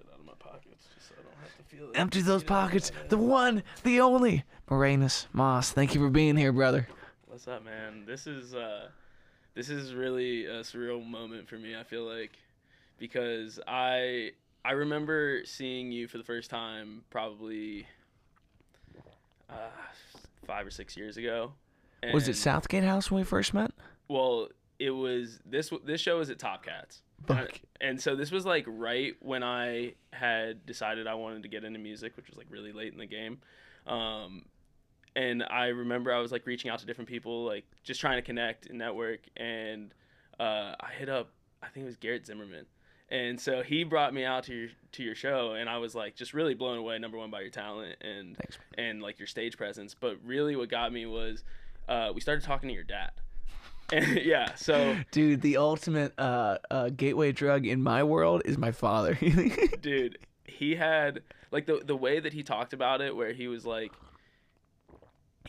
it out of my pockets just so I don't have to feel it. Empty those pockets. The one, the only. Meranis Moss, thank you for being here, brother. What's up, man? This is really a surreal moment for me, I feel like, because I remember seeing you for the first time probably 5 or 6 years ago. And, Was it Southgate House when we first met? Well, it was this show was at Top Cats. Fuck. And so this was like right when I had decided I wanted to get into music, which was like really late in the game. And I remember I was like reaching out to different people, like just trying to connect and network. And I hit up, I think it was Garrett Zimmerman. And so he brought me out to your show, and I was like just really blown away, number one, by your talent and like your stage presence. But really what got me was we started talking to your dad. And, yeah, so dude, the ultimate gateway drug in my world is my father. Dude, he had like the way that he talked about it, where he was like,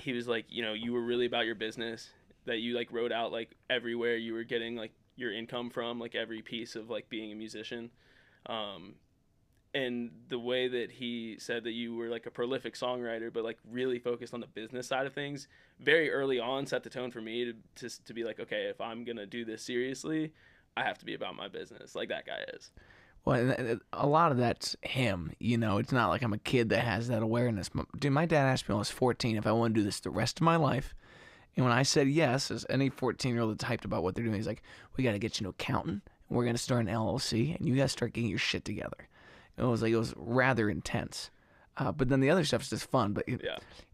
you know, you were really about your business, that you like wrote out like everywhere you were getting like your income from, like every piece of like being a musician. And the way that he said that you were like a prolific songwriter, but like really focused on the business side of things, very early on set the tone for me to be like, okay, if I'm going to do this seriously, I have to be about my business, like that guy is. Well, and a lot of that's him, you know. It's not like I'm a kid that has that awareness. Dude, my dad asked me when I was 14 if I want to do this the rest of my life. And when I said yes, as any 14-year-old that's hyped about what they're doing, he's like, we got to get you an accountant, and we're going to start an LLC, and you got to start getting your shit together. It was rather intense. But then the other stuff's just fun. But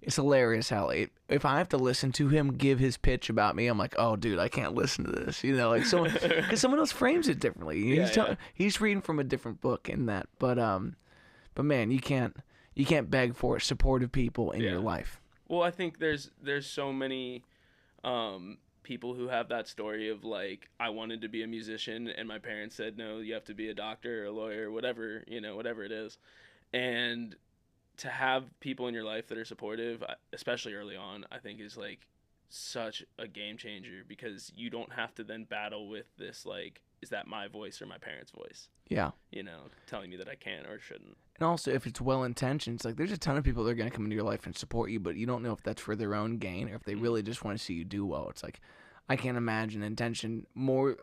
it's hilarious how if I have to listen to him give his pitch about me, I'm like, oh, dude, I can't listen to this. You know, like because someone else frames it differently. He's reading from a different book in that. But man, you can't beg for supportive people in your life. Well, I think there's so many people who have that story of like, I wanted to be a musician and my parents said, no, you have to be a doctor or a lawyer or whatever, you know, whatever it is. And to have people in your life that are supportive, especially early on, I think is like such a game changer, because you don't have to then battle with this, like, is that my voice or my parents' voice? Yeah. You know, telling me that I can or shouldn't. And also, if it's well-intentioned, it's like there's a ton of people that are going to come into your life and support you, but you don't know if that's for their own gain or if they really just want to see you do well. It's like, I can't imagine intention more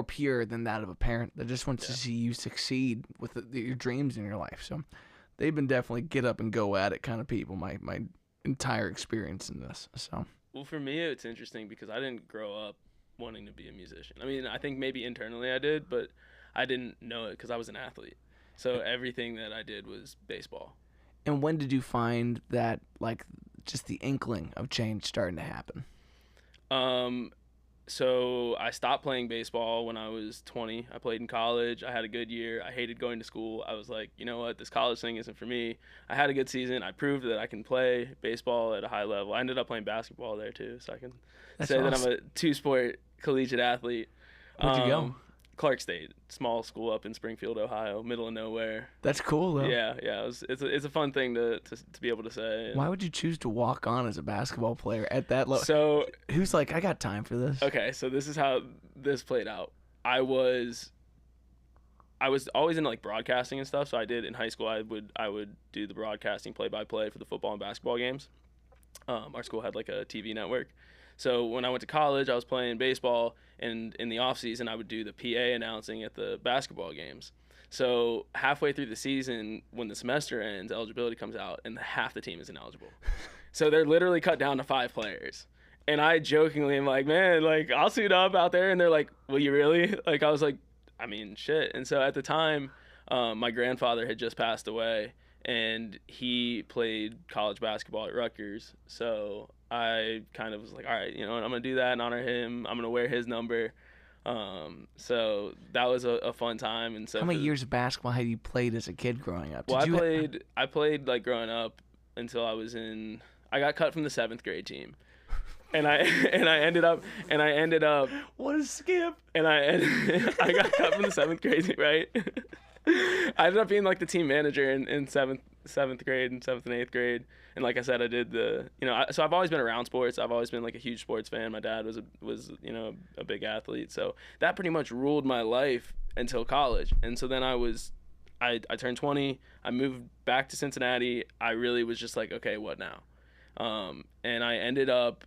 pure than that of a parent that just wants to see you succeed with your dreams in your life. So they've been definitely get up and go at it kind of people, my entire experience in this. So. Well, for me, it's interesting because I didn't grow up wanting to be a musician. I mean, I think maybe internally I did, but I didn't know it because I was an athlete. So everything that I did was baseball. And when did you find that, like, just the inkling of change starting to happen? So I stopped playing baseball when I was 20. I played in college. I had a good year. I hated going to school. I was like, you know what? This college thing isn't for me. I had a good season. I proved that I can play baseball at a high level. I ended up playing basketball there too, so I can say that I'm a two-sport collegiate athlete. Where'd you go? Clark State, small school up in Springfield, Ohio, middle of nowhere. That's cool, though. Yeah. It's a fun thing to be able to say. Why would you choose to walk on as a basketball player at that level? So who's like, I got time for this? Okay, so this is how this played out. I was always into like broadcasting and stuff. So I did in high school. I would do the broadcasting, play-by-play for the football and basketball games. Our school had like a TV network. So when I went to college, I was playing baseball, and in the off season, I would do the PA announcing at the basketball games. So halfway through the season, when the semester ends, eligibility comes out, and half the team is ineligible. So they're literally cut down to 5 players. And I jokingly am like, man, like, I'll suit up out there. And they're like, will you really? Like, I was like, I mean, shit. And so at the time, my grandfather had just passed away, and he played college basketball at Rutgers. So I kind of was like, all right, you know what, I'm going to do that and honor him. I'm going to wear his number. So that was a fun time. And so how many years of basketball had you played as a kid growing up? Well, I played like growing up until I got cut from the 7th grade team. And I ended up what a skip. And I got cut from the 7th grade, right? I ended up being like the team manager in 7th grade and 7th and 8th grade. And like I said, I did so I've always been around sports. I've always been like a huge sports fan. My dad was a big athlete. So that pretty much ruled my life until college. And so then I was I turned 20. I moved back to Cincinnati. I really was just like, okay, what now? And I ended up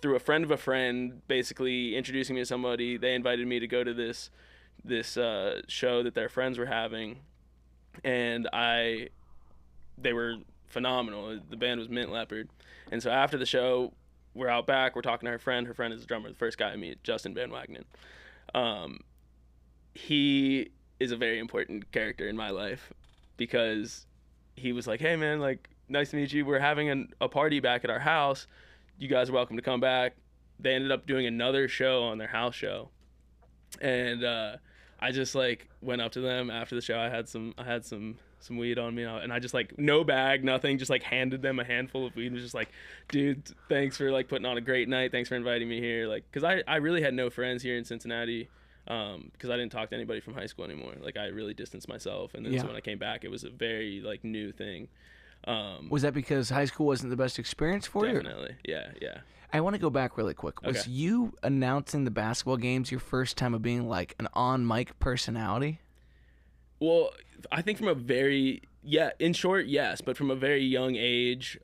through a friend of a friend, basically introducing me to somebody. They invited me to go to this show that their friends were having, and they were phenomenal. The band was Mint Leopard, and so after the show, we're out back. We're talking to her friend. Her friend is the drummer, the first guy I meet, Justin Van Wagenen. He is a very important character in my life because he was like, "Hey man, like nice to meet you. We're having a party back at our house. You guys are welcome to come back." They ended up doing another show on their house show, and I just like went up to them after the show. I had some weed on me, and I just like no bag, nothing, just like handed them a handful of weed and was just like, "Dude, thanks for like putting on a great night. Thanks for inviting me here." Like, cause I really had no friends here in Cincinnati, because I didn't talk to anybody from high school anymore. Like I really distanced myself, and then so when I came back, it was a very like new thing. Was that because high school wasn't the best experience for you? Definitely, yeah. I want to go back really quick. Was you announcing the basketball games your first time of being like an on-mic personality? Well, I think from a very, in short, yes, but from a very young age,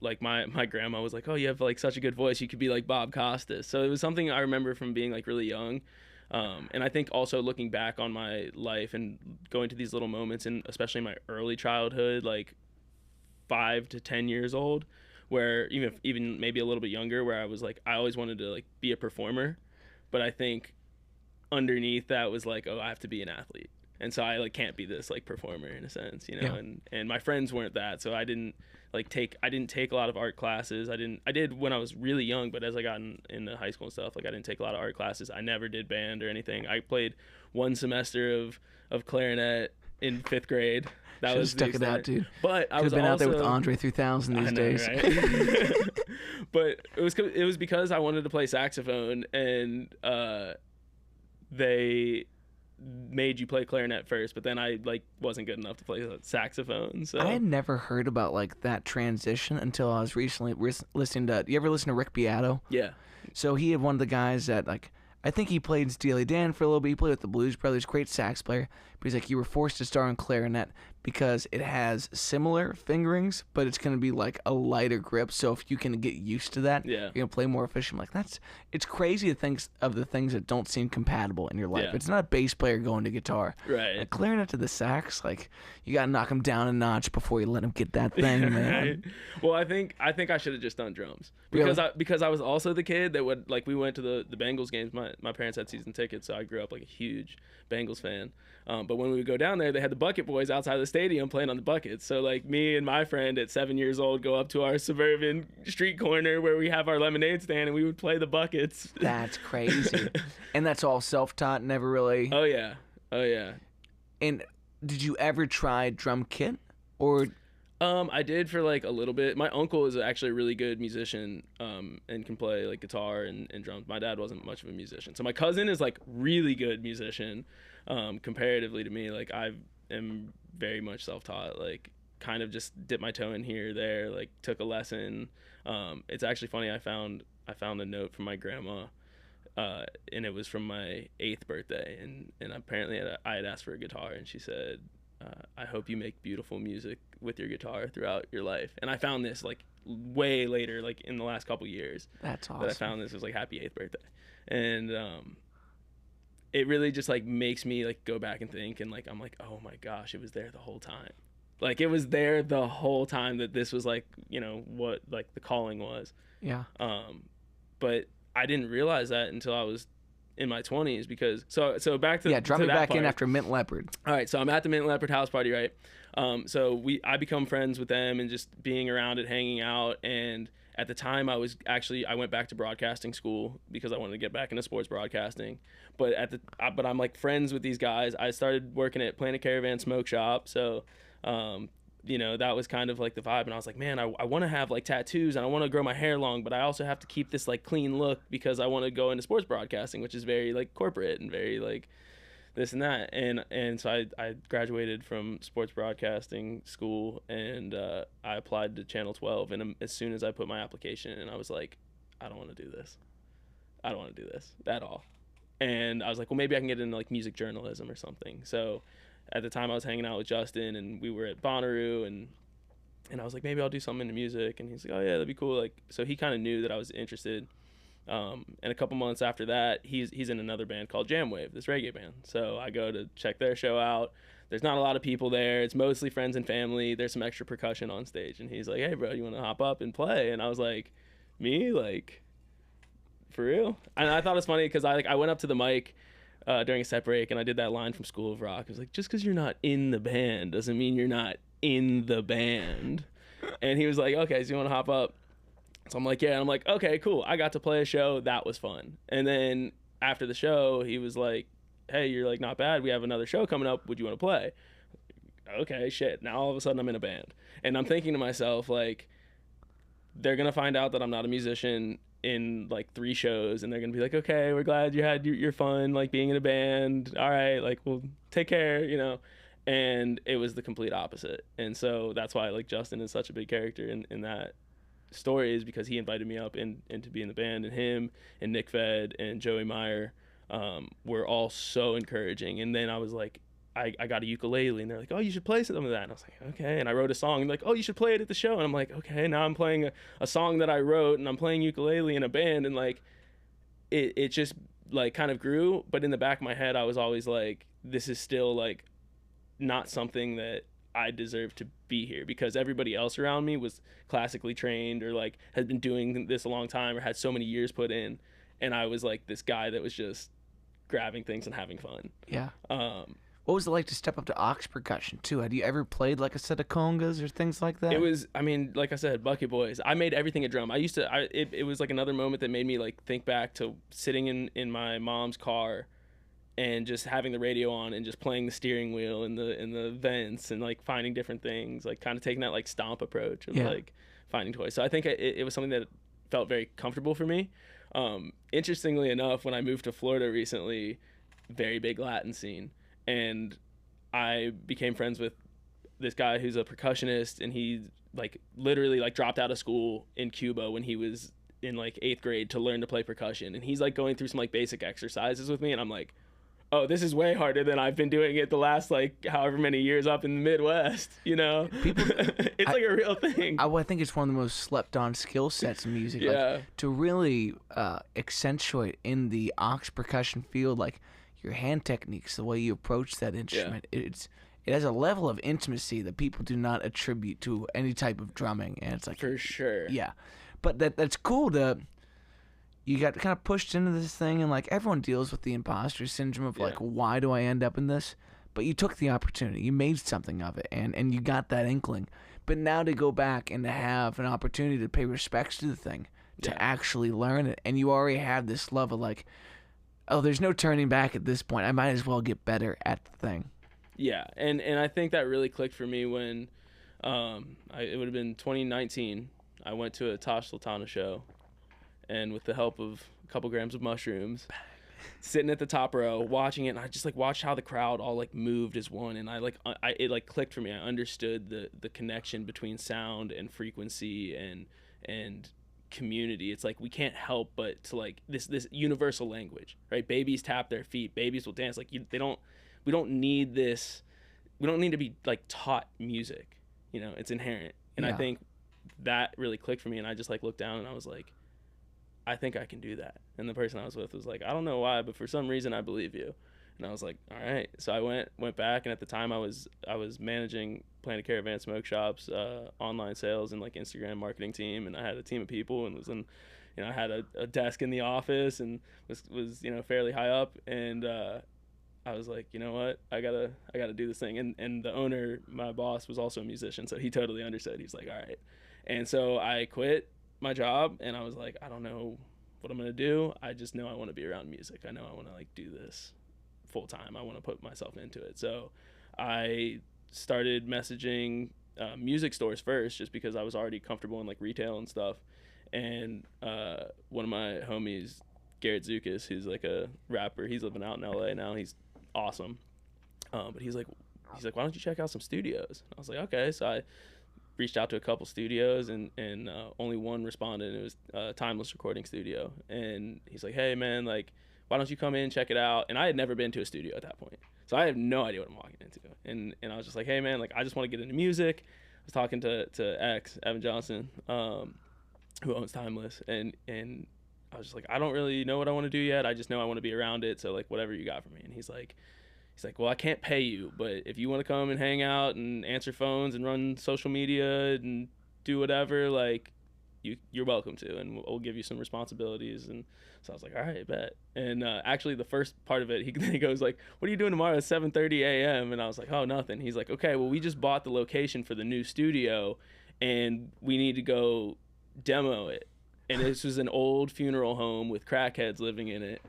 like my grandma was like, "Oh, you have like such a good voice. You could be like Bob Costas." So it was something I remember from being like really young. And I think also looking back on my life and going to these little moments, and especially my early childhood, like 5 to 10 years old, where even maybe a little bit younger, where I was like, I always wanted to like be a performer, but I think underneath that was like, oh, I have to be an athlete, and so I like can't be this like performer in a sense, and my friends weren't that, so I didn't take a lot of art classes. I did when I was really young, but as I got into high school and stuff, like I didn't take a lot of art classes. I never did band or anything. I played one semester of clarinet in 5th grade. That was stuck it out, dude. But I was been also out there with Andre 3000 these days. Right? But it was because I wanted to play saxophone, and they made you play clarinet first, but then I like wasn't good enough to play saxophone. So I had never heard about like that transition until I was recently listening to. You ever listen to Rick Beato? Yeah. So he had one of the guys that like. I think he played in Steely Dan for a little bit. He played with the Blues Brothers, great sax player. But he's like, you were forced to start on clarinet because it has similar fingerings, but it's going to be like a lighter grip. So if you can get used to that, you're going to play more efficient. Like it's crazy to think of the things that don't seem compatible in your life. Yeah. It's not a bass player going to guitar. Right. Like clarinet to the sax, like you got to knock him down a notch before you let him get that thing, man. Right. Well, I think I should have just done drums because I was also the kid that would like we went to the Bengals games. My parents had season tickets, so I grew up like a huge Bengals fan. But when we would go down there, they had the bucket boys outside the stadium playing on the buckets. So like me and my friend at 7 years old go up to our suburban street corner where we have our lemonade stand, and we would play the buckets. That's crazy. And that's all self-taught, never really. Oh yeah. And did you ever try drum kit or? I did for like a little bit. My uncle is actually a really good musician, and can play like guitar and drums. My dad wasn't much of a musician. So my cousin is like really good musician, comparatively to me. Like I am very much self-taught, like kind of just dip my toe in here or there, like took a lesson. It's actually funny. I found a note from my grandma, and it was from my 8th birthday. And apparently I had asked for a guitar, and she said, I hope you make beautiful music with your guitar throughout your life. And I found this like way later, like in the last couple years. That's awesome. That I found this. It was like happy 8th birthday. And it really just like makes me like go back and think, and like I'm like, oh my gosh, it was there the whole time. Like it was there the whole time that this was like, what like the calling was. Yeah. But I didn't realize that until I was in my 20s, because so back to drop me back in after Mint Leopard. All right, so I'm at the Mint Leopard house party, right? So I become friends with them and just being around it, hanging out. And at the time, I went back to broadcasting school because I wanted to get back into sports broadcasting. But I'm like friends with these guys. I started working at Planet Caravan Smoke Shop, so that was kind of like the vibe. And I was like, man, I want to have like tattoos and I want to grow my hair long, but I also have to keep this like clean look because I want to go into sports broadcasting, which is very like corporate and very like this and that. And so I graduated from sports broadcasting school, and I applied to Channel 12. And as soon as I put my application in, I was like, I don't want to do this. I don't want to do this at all. And I was like, well, maybe I can get into like music journalism or something. So at the time I was hanging out with Justin, and we were at Bonnaroo, and I was like, maybe I'll do something into music. And he's like, oh yeah, that'd be cool. Like, so he kind of knew that I was interested. And a couple months after that, he's in another band called Jamwave, this reggae band. So I go to check their show out. There's not a lot of people there. It's mostly friends and family. There's some extra percussion on stage. And he's like, hey, bro, you want to hop up and play? And I was like, me? Like, for real? And I thought it was funny because I went up to the mic during a set break, and I did that line from School of Rock. I was like, just because you're not in the band doesn't mean you're not in the band. And he was like, okay, so you want to hop up? So I'm like, yeah. And I'm like, okay, cool. I got to play a show. That was fun. And then after the show, he was like, hey, you're like not bad. We have another show coming up. Would you want to play? Okay, shit. Now all of a sudden I'm in a band. And I'm thinking to myself, like, they're going to find out that I'm not a musician in like 3 shows, and they're going to be like, okay, we're glad you had your fun, like being in a band. All right, like, well, take care, you know? And it was the complete opposite. And so that's why like Justin is such a big character in that story, is because he invited me up and to be in the band, and him and Nick Fed and Joey Meyer were all so encouraging. And then I was like, I got a ukulele, and they're like, oh, you should play some of that. And I was like, okay. And I wrote a song, and like, oh, you should play it at the show. And I'm like, okay, now I'm playing a song that I wrote, and I'm playing ukulele in a band. And like it just like kind of grew. But in the back of my head, I was always like, this is still like not something that I deserve to be here, because everybody else around me was classically trained or like had been doing this a long time or had so many years put in, and I was like this guy that was just grabbing things and having fun. Yeah. What was it like to step up to aux percussion too? Had you ever played like a set of congas or things like that? It was, I mean, like I said, Bucket Boys. I made everything a drum. It was like another moment that made me like think back to sitting in my mom's car and just having the radio on and just playing the steering wheel and the vents and like finding different things, like kind of taking that like stomp approach of like finding toys. So I think it was something that felt very comfortable for me. Interestingly enough, when I moved to Florida recently, very big Latin scene, and I became friends with this guy who's a percussionist, and he like literally like dropped out of school in Cuba when he was in like 8th grade to learn to play percussion, and he's like going through some like basic exercises with me, and I'm like, oh, this is way harder than I've been doing it the last like however many years up in the Midwest, you know? People, it's like a real thing. I think it's one of the most slept on skill sets in music. Yeah. Like, to really accentuate in the aux percussion field, like your hand techniques, the way you approach that instrument, it has a level of intimacy that people do not attribute to any type of drumming, and it's like, for sure. Yeah. But that's cool to... You got kind of pushed into this thing, and like everyone deals with the imposter syndrome of like, why do I end up in this? But you took the opportunity, you made something of it, and you got that inkling. But now to go back and to have an opportunity to pay respects to the thing, to actually learn it, and you already have this love of like, oh, there's no turning back at this point. I might as well get better at the thing. Yeah, and I think that really clicked for me when it would have been 2019. I went to a Tosh Sultana show, and with the help of a couple grams of mushrooms, sitting at the top row watching it, and I just like watched how the crowd all like moved as one, and it like clicked for me. I understood the connection between sound and frequency and community. It's like we can't help but to like this universal language, right? Babies tap their feet, babies will dance. Like we don't need this. We don't need to be like taught music, you know. It's inherent, and I think that really clicked for me, and I just like looked down and I was like, I think I can do that. And the person I was with was like, I don't know why, but for some reason I believe you. And I was like, all right. So I went back, and at the time I was managing Planet Caravan Smoke Shop's online sales and like Instagram marketing team, and I had a team of people, and was in, you know, I had a desk in the office, and was you know, fairly high up, and I was like, you know what, I gotta do this thing. And the owner, my boss, was also a musician, so he totally understood. He's like, all right. And so I quit my job, and I was like, I don't know what I'm gonna do. I just know I want to be around music. I know I want to like do this full time. I want to put myself into it. So I started messaging music stores first, just because I was already comfortable in like retail and stuff. And one of my homies, Garrett Zukas, who's like a rapper, he's living out in LA now. He's awesome. But he's like, why don't you check out some studios? And I was like, okay. So I reached out to a couple studios, and only one responded, and it was Timeless Recording Studio. And he's like, hey man, like, why don't you come in, check it out? And I had never been to a studio at that point. So I have no idea what I'm walking into. And I was just like, hey man, like I just want to get into music. I was talking to Evan Johnson, who owns Timeless, and I was just like, I don't really know what I want to do yet. I just know I want to be around it. So like whatever you got for me. And he's like, well, I can't pay you, but if you want to come and hang out and answer phones and run social media and do whatever, like you're welcome to, and we'll give you some responsibilities. And so I was like, all right, bet. And actually the first part of it, he goes like, what are you doing tomorrow at 7:30 a.m.? And I was like, oh, nothing. He's like, okay, well, we just bought the location for the new studio and we need to go demo it. And this was an old funeral home with crackheads living in it.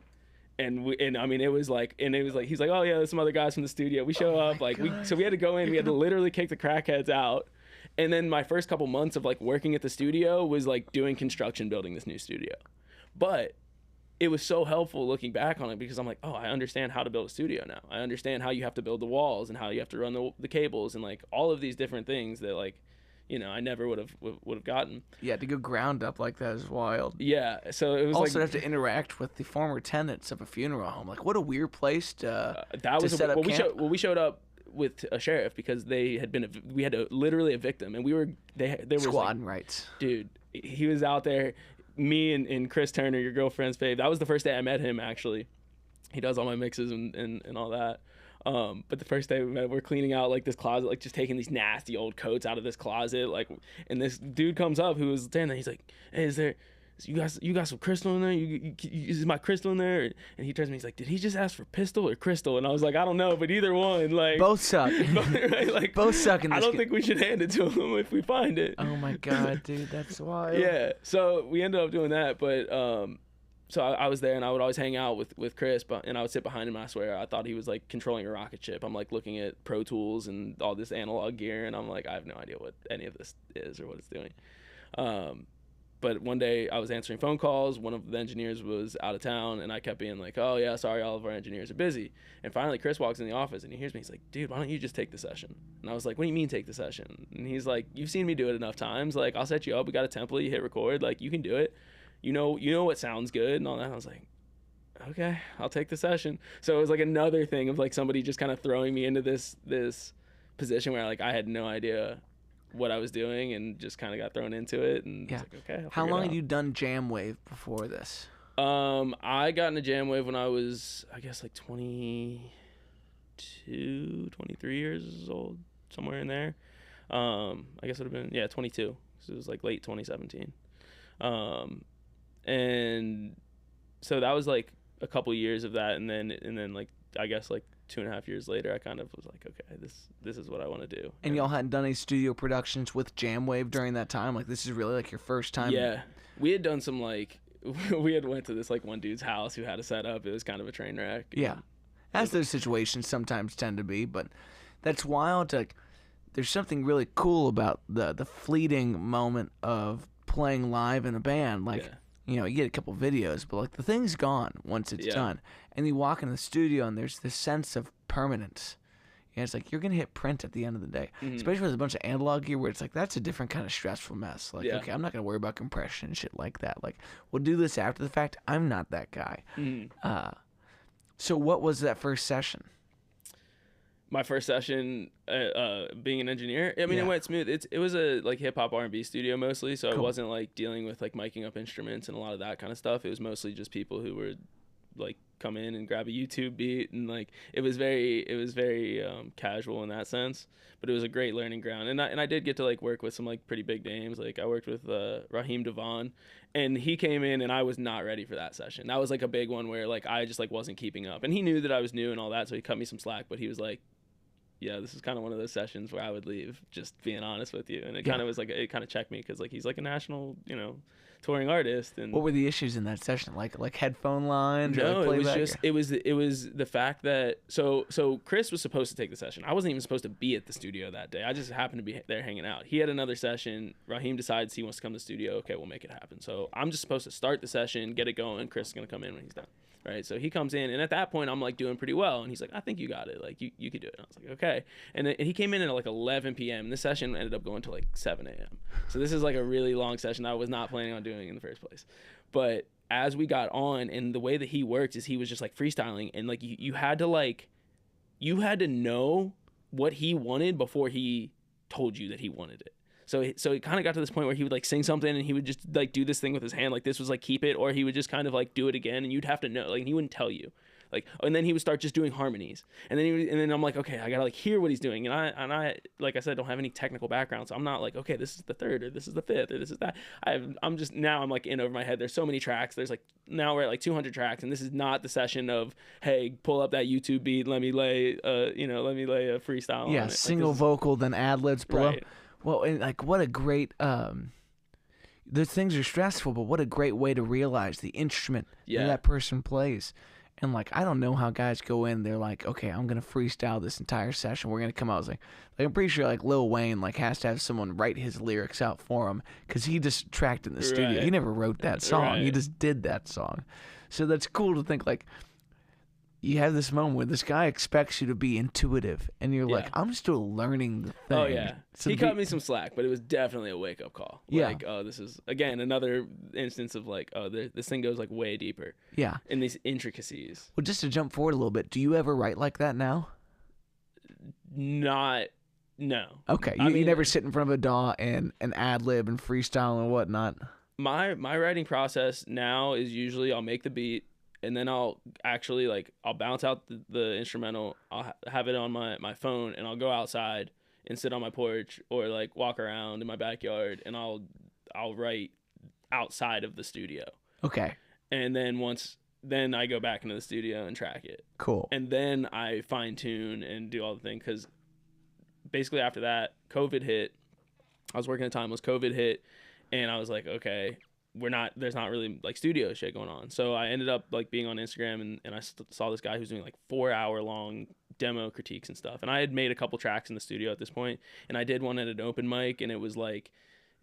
And I mean, it was like, he's like, oh yeah, there's some other guys from the studio. We show up, like, so we had to go in, we had to literally kick the crackheads out. And then my first couple months of like working at the studio was like doing construction, building this new studio. But it was so helpful looking back on it, because I'm like, oh, I understand how to build a studio now. I understand how you have to build the walls and how you have to run the cables and like all of these different things that like, you know, I never would have gotten. Yeah, to go ground up like that is wild. Yeah, so it was also like, have to interact with the former tenants of a funeral home. Like, what a weird place to set up camp. We showed up with a sheriff because they had been we had to literally evict them, and there was squad like, rights. Dude, he was out there. Me and Chris Turner, your girlfriend's babe. That was the first day I met him. Actually, he does all my mixes and all that. But the first day we met, we're cleaning out like this closet, like just taking these nasty old coats out of this closet, like, and this dude comes up who was standing there. He's like, hey, you got some crystal in there? Is my crystal in there? And he turns to me, he's like, did he just ask for pistol or crystal? And I was like, I don't know, but either one, like, both suck. Right? Like, both suck in this. I don't think we should hand it to him if we find it. Oh my god, dude, that's wild. Yeah, so we ended up doing that, but so I was there, and I would always hang out with Chris, and I would sit behind him, and I swear I thought he was like controlling a rocket ship. I'm like looking at Pro Tools and all this analog gear, and I'm like, I have no idea what any of this is or what it's doing. But one day I was answering phone calls. One of the engineers was out of town, and I kept being like, oh yeah, sorry, all of our engineers are busy. And finally Chris walks in the office, and he hears me. He's like, dude, why don't you just take the session? And I was like, what do you mean take the session? And he's like, you've seen me do it enough times. Like, I'll set you up. We got a template. You hit record. Like, you can do it. You know what sounds good and all that. And I was like, okay, I'll take the session. So it was like another thing of like somebody just kind of throwing me into this position where like I had no idea what I was doing and just kind of got thrown into it. And yeah. was like, okay, how long had you done Jamwave before this? I got into Jamwave when I was, I guess, like 22, 23 years old, somewhere in there. I guess it would have been 22. So it was like late 2017. And so that was like a couple years of that, and then like I guess like 2.5 years later, I kind of was like, okay, this is what I want to do. And y'all hadn't done any studio productions with Jamwave during that time? Like, this is really like your first time? Yeah, we had done some like we had went to this like one dude's house who had a setup. It was kind of a train wreck. Yeah, as those situations sometimes tend to be, but that's wild. Like, there's something really cool about the fleeting moment of playing live in a band. Like, you know, you get a couple videos, but like the thing's gone once it's done. And you walk in the studio and there's this sense of permanence. And it's like, you're going to hit print at the end of the day. Mm-hmm. Especially with a bunch of analog gear where it's like, that's a different kind of stressful mess. Like, okay, I'm not going to worry about compression and shit like that. Like, we'll do this after the fact. I'm not that guy. Mm-hmm. So what was that first session? My first session, being an engineer, I mean, it went smooth. It was a like hip hop R&B studio mostly, so I wasn't like dealing with like miking up instruments and a lot of that kind of stuff. It was mostly just people who were like come in and grab a YouTube beat, and like it was very casual in that sense. But it was a great learning ground, and I did get to like work with some like pretty big names. Like I worked with Raheem Devon, and he came in, and I was not ready for that session. That was like a big one where like I just like wasn't keeping up, and he knew that I was new and all that, so he cut me some slack. But he was like, yeah, this is kind of one of those sessions where I would leave, just being honest with you. And it kind of was like, it kind of checked me because like he's like a national, you know, touring artist. And what were the issues in that session? Like headphone lines? No, or like it was just, it was the fact that, so Chris was supposed to take the session. I wasn't even supposed to be at the studio that day. I just happened to be there hanging out. He had another session. Raheem decides he wants to come to the studio. Okay, we'll make it happen. So I'm just supposed to start the session, get it going. Chris is going to come in when he's done. Right, so he comes in, and at that point, I'm like doing pretty well, and he's like, "I think you got it. Like, you could do it." And I was like, "Okay." And he came in at like 11 p.m. and this session ended up going to like 7 a.m. So this is like a really long session I was not planning on doing in the first place. But as we got on, and the way that he worked is he was just like freestyling, and like you had to like you had to know what he wanted before he told you that he wanted it. So it kind of got to this point where he would like sing something and he would just like do this thing with his hand, like this was like keep it, or he would just kind of like do it again, and you'd have to know, like he wouldn't tell you, like, and then he would start just doing harmonies, and then I'm like, okay, I gotta like hear what he's doing, and I like I said, don't have any technical background, so I'm not like, okay, this is the third or this is the fifth or this is that. I'm just now I'm like in over my head. There's so many tracks. There's like now we're at like 200 tracks, and this is not the session of hey, pull up that YouTube beat, let me lay a freestyle. Yeah, on it. single vocal, then ad libs below. Right. Well, and like what a great those things are stressful, but what a great way to realize the instrument that person plays. And like I don't know how guys go in, they're like, okay, I'm gonna freestyle this entire session. We're gonna come out like I'm pretty sure like Lil Wayne like has to have someone write his lyrics out for him because he just tracked in the studio. Right. He never wrote that song. Right. He just did that song. So that's cool to think like you have this moment where this guy expects you to be intuitive, and you're like, I'm still learning the thing. Oh, yeah. So he cut me some slack, but it was definitely a wake-up call. Yeah. Like, oh, this is, again, another instance of, like, oh, this thing goes, like, way deeper. Yeah. In these intricacies. Well, just to jump forward a little bit, do you ever write like that now? No. Okay. You never sit in front of a DAW and ad-lib and freestyle and whatnot? My writing process now is usually I'll make the beat, and then I'll actually like I'll bounce out the instrumental. I'll have it on my phone, and I'll go outside and sit on my porch or like walk around in my backyard, and I'll write outside of the studio. Okay. And then I go back into the studio and track it. Cool. And then I fine tune and do all the things, because basically after that COVID hit. I was working at Timeless. COVID hit, and I was like, okay, there's not really like studio shit going on. So I ended up like being on Instagram, and I saw this guy who's doing like 4-hour long demo critiques and stuff. And I had made a couple tracks in the studio at this point, and I did one at an open mic, and it was like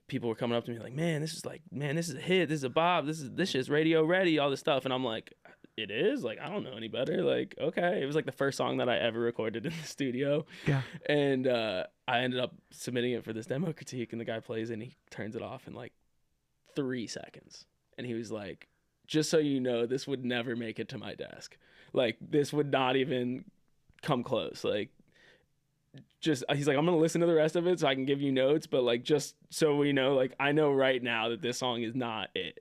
people were coming up to me like, man, this is a hit, this is a bop, this shit's radio ready, all this stuff. And I'm like, it is? Like, I don't know any better. Like, okay. It was like the first song that I ever recorded in the studio. Yeah. And I ended up submitting it for this demo critique, and the guy plays it and he turns it off in like 3 seconds. And he was like, just so you know, this would never make it to my desk. Like, this would not even come close. Like, he's like, I'm going to listen to the rest of it so I can give you notes, but like, just so we know, like, I know right now that this song is not it.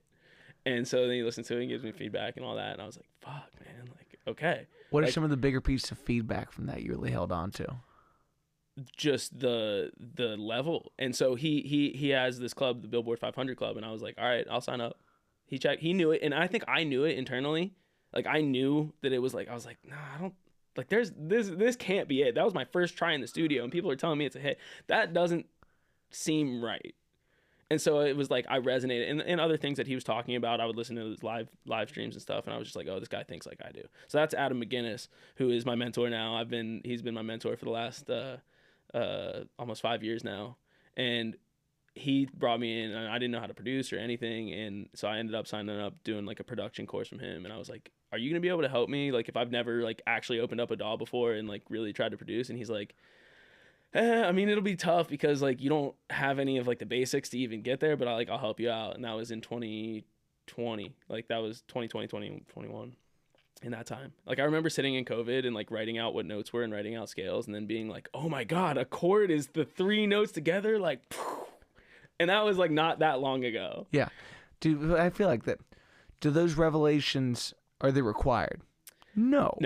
And so then he listens to it and gives me feedback and all that. And I was like, fuck, man. Like, okay. What are like, some of the bigger pieces of feedback from that you really held on to? Just the level. And so he has this club, the Billboard 500 Club. And I was like, all right, I'll sign up. He knew it. And I think I knew it internally. Like, I knew that it was like, I was like, nah, I don't, like, this can't be it. That was my first try in the studio, and people are telling me it's a hit. That doesn't seem right. And so it was like I resonated, and other things that he was talking about, I would listen to his live streams and stuff, and I was just like, oh, this guy thinks like I do. So that's Adam McGinnis, who is my mentor now. He's been my mentor for the last almost 5 years now, and he brought me in, and I didn't know how to produce or anything, and so I ended up signing up doing like a production course from him, and I was like, are you gonna be able to help me, like, if I've never like actually opened up a DAW before and like really tried to produce? And he's like, I mean, it'll be tough because like you don't have any of like the basics to even get there, but I'll help you out. And that was in 2020, like that was 2020, 2021. In that time, like I remember sitting in COVID and like writing out what notes were and writing out scales, and then being like, oh my god, a chord is the 3 notes together, like, and that was like not that long ago. Yeah, dude, I feel like that. Do those revelations, are they required? No.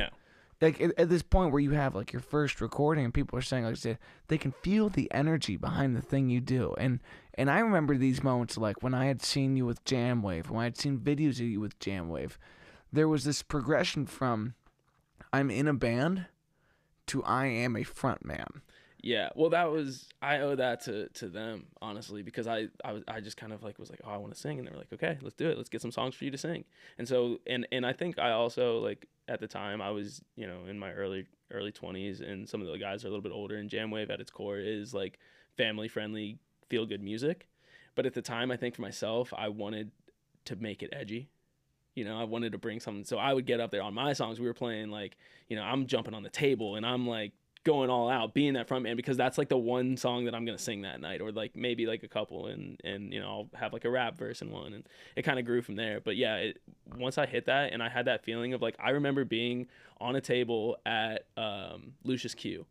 Like at this point where you have like your first recording and people are saying like they can feel the energy behind the thing you do, and I remember these moments like when I had seen you with Jamwave, when I had seen videos of you with Jamwave, there was this progression from I'm in a band to I am a front man. Yeah, well, I owe that to them, honestly, because I just kind of like was like, oh, I want to sing, and they were like, okay, let's do it, let's get some songs for you to sing. And so and I think I also, like, at the time I was, you know, in my early 20s, and some of the guys are a little bit older, and Jamwave at its core is like family friendly, feel good music. But at the time, I think for myself, I wanted to make it edgy. You know, I wanted to bring something. So I would get up there on my songs. We were playing like, you know, I'm jumping on the table and I'm like going all out, being that front man, because that's like the one song that I'm gonna sing that night, or like maybe like a couple, and you know, I'll have like a rap verse in one, and it kind of grew from there. But yeah, once I hit that, and I had that feeling of like, I remember being on a table at Lucius Q.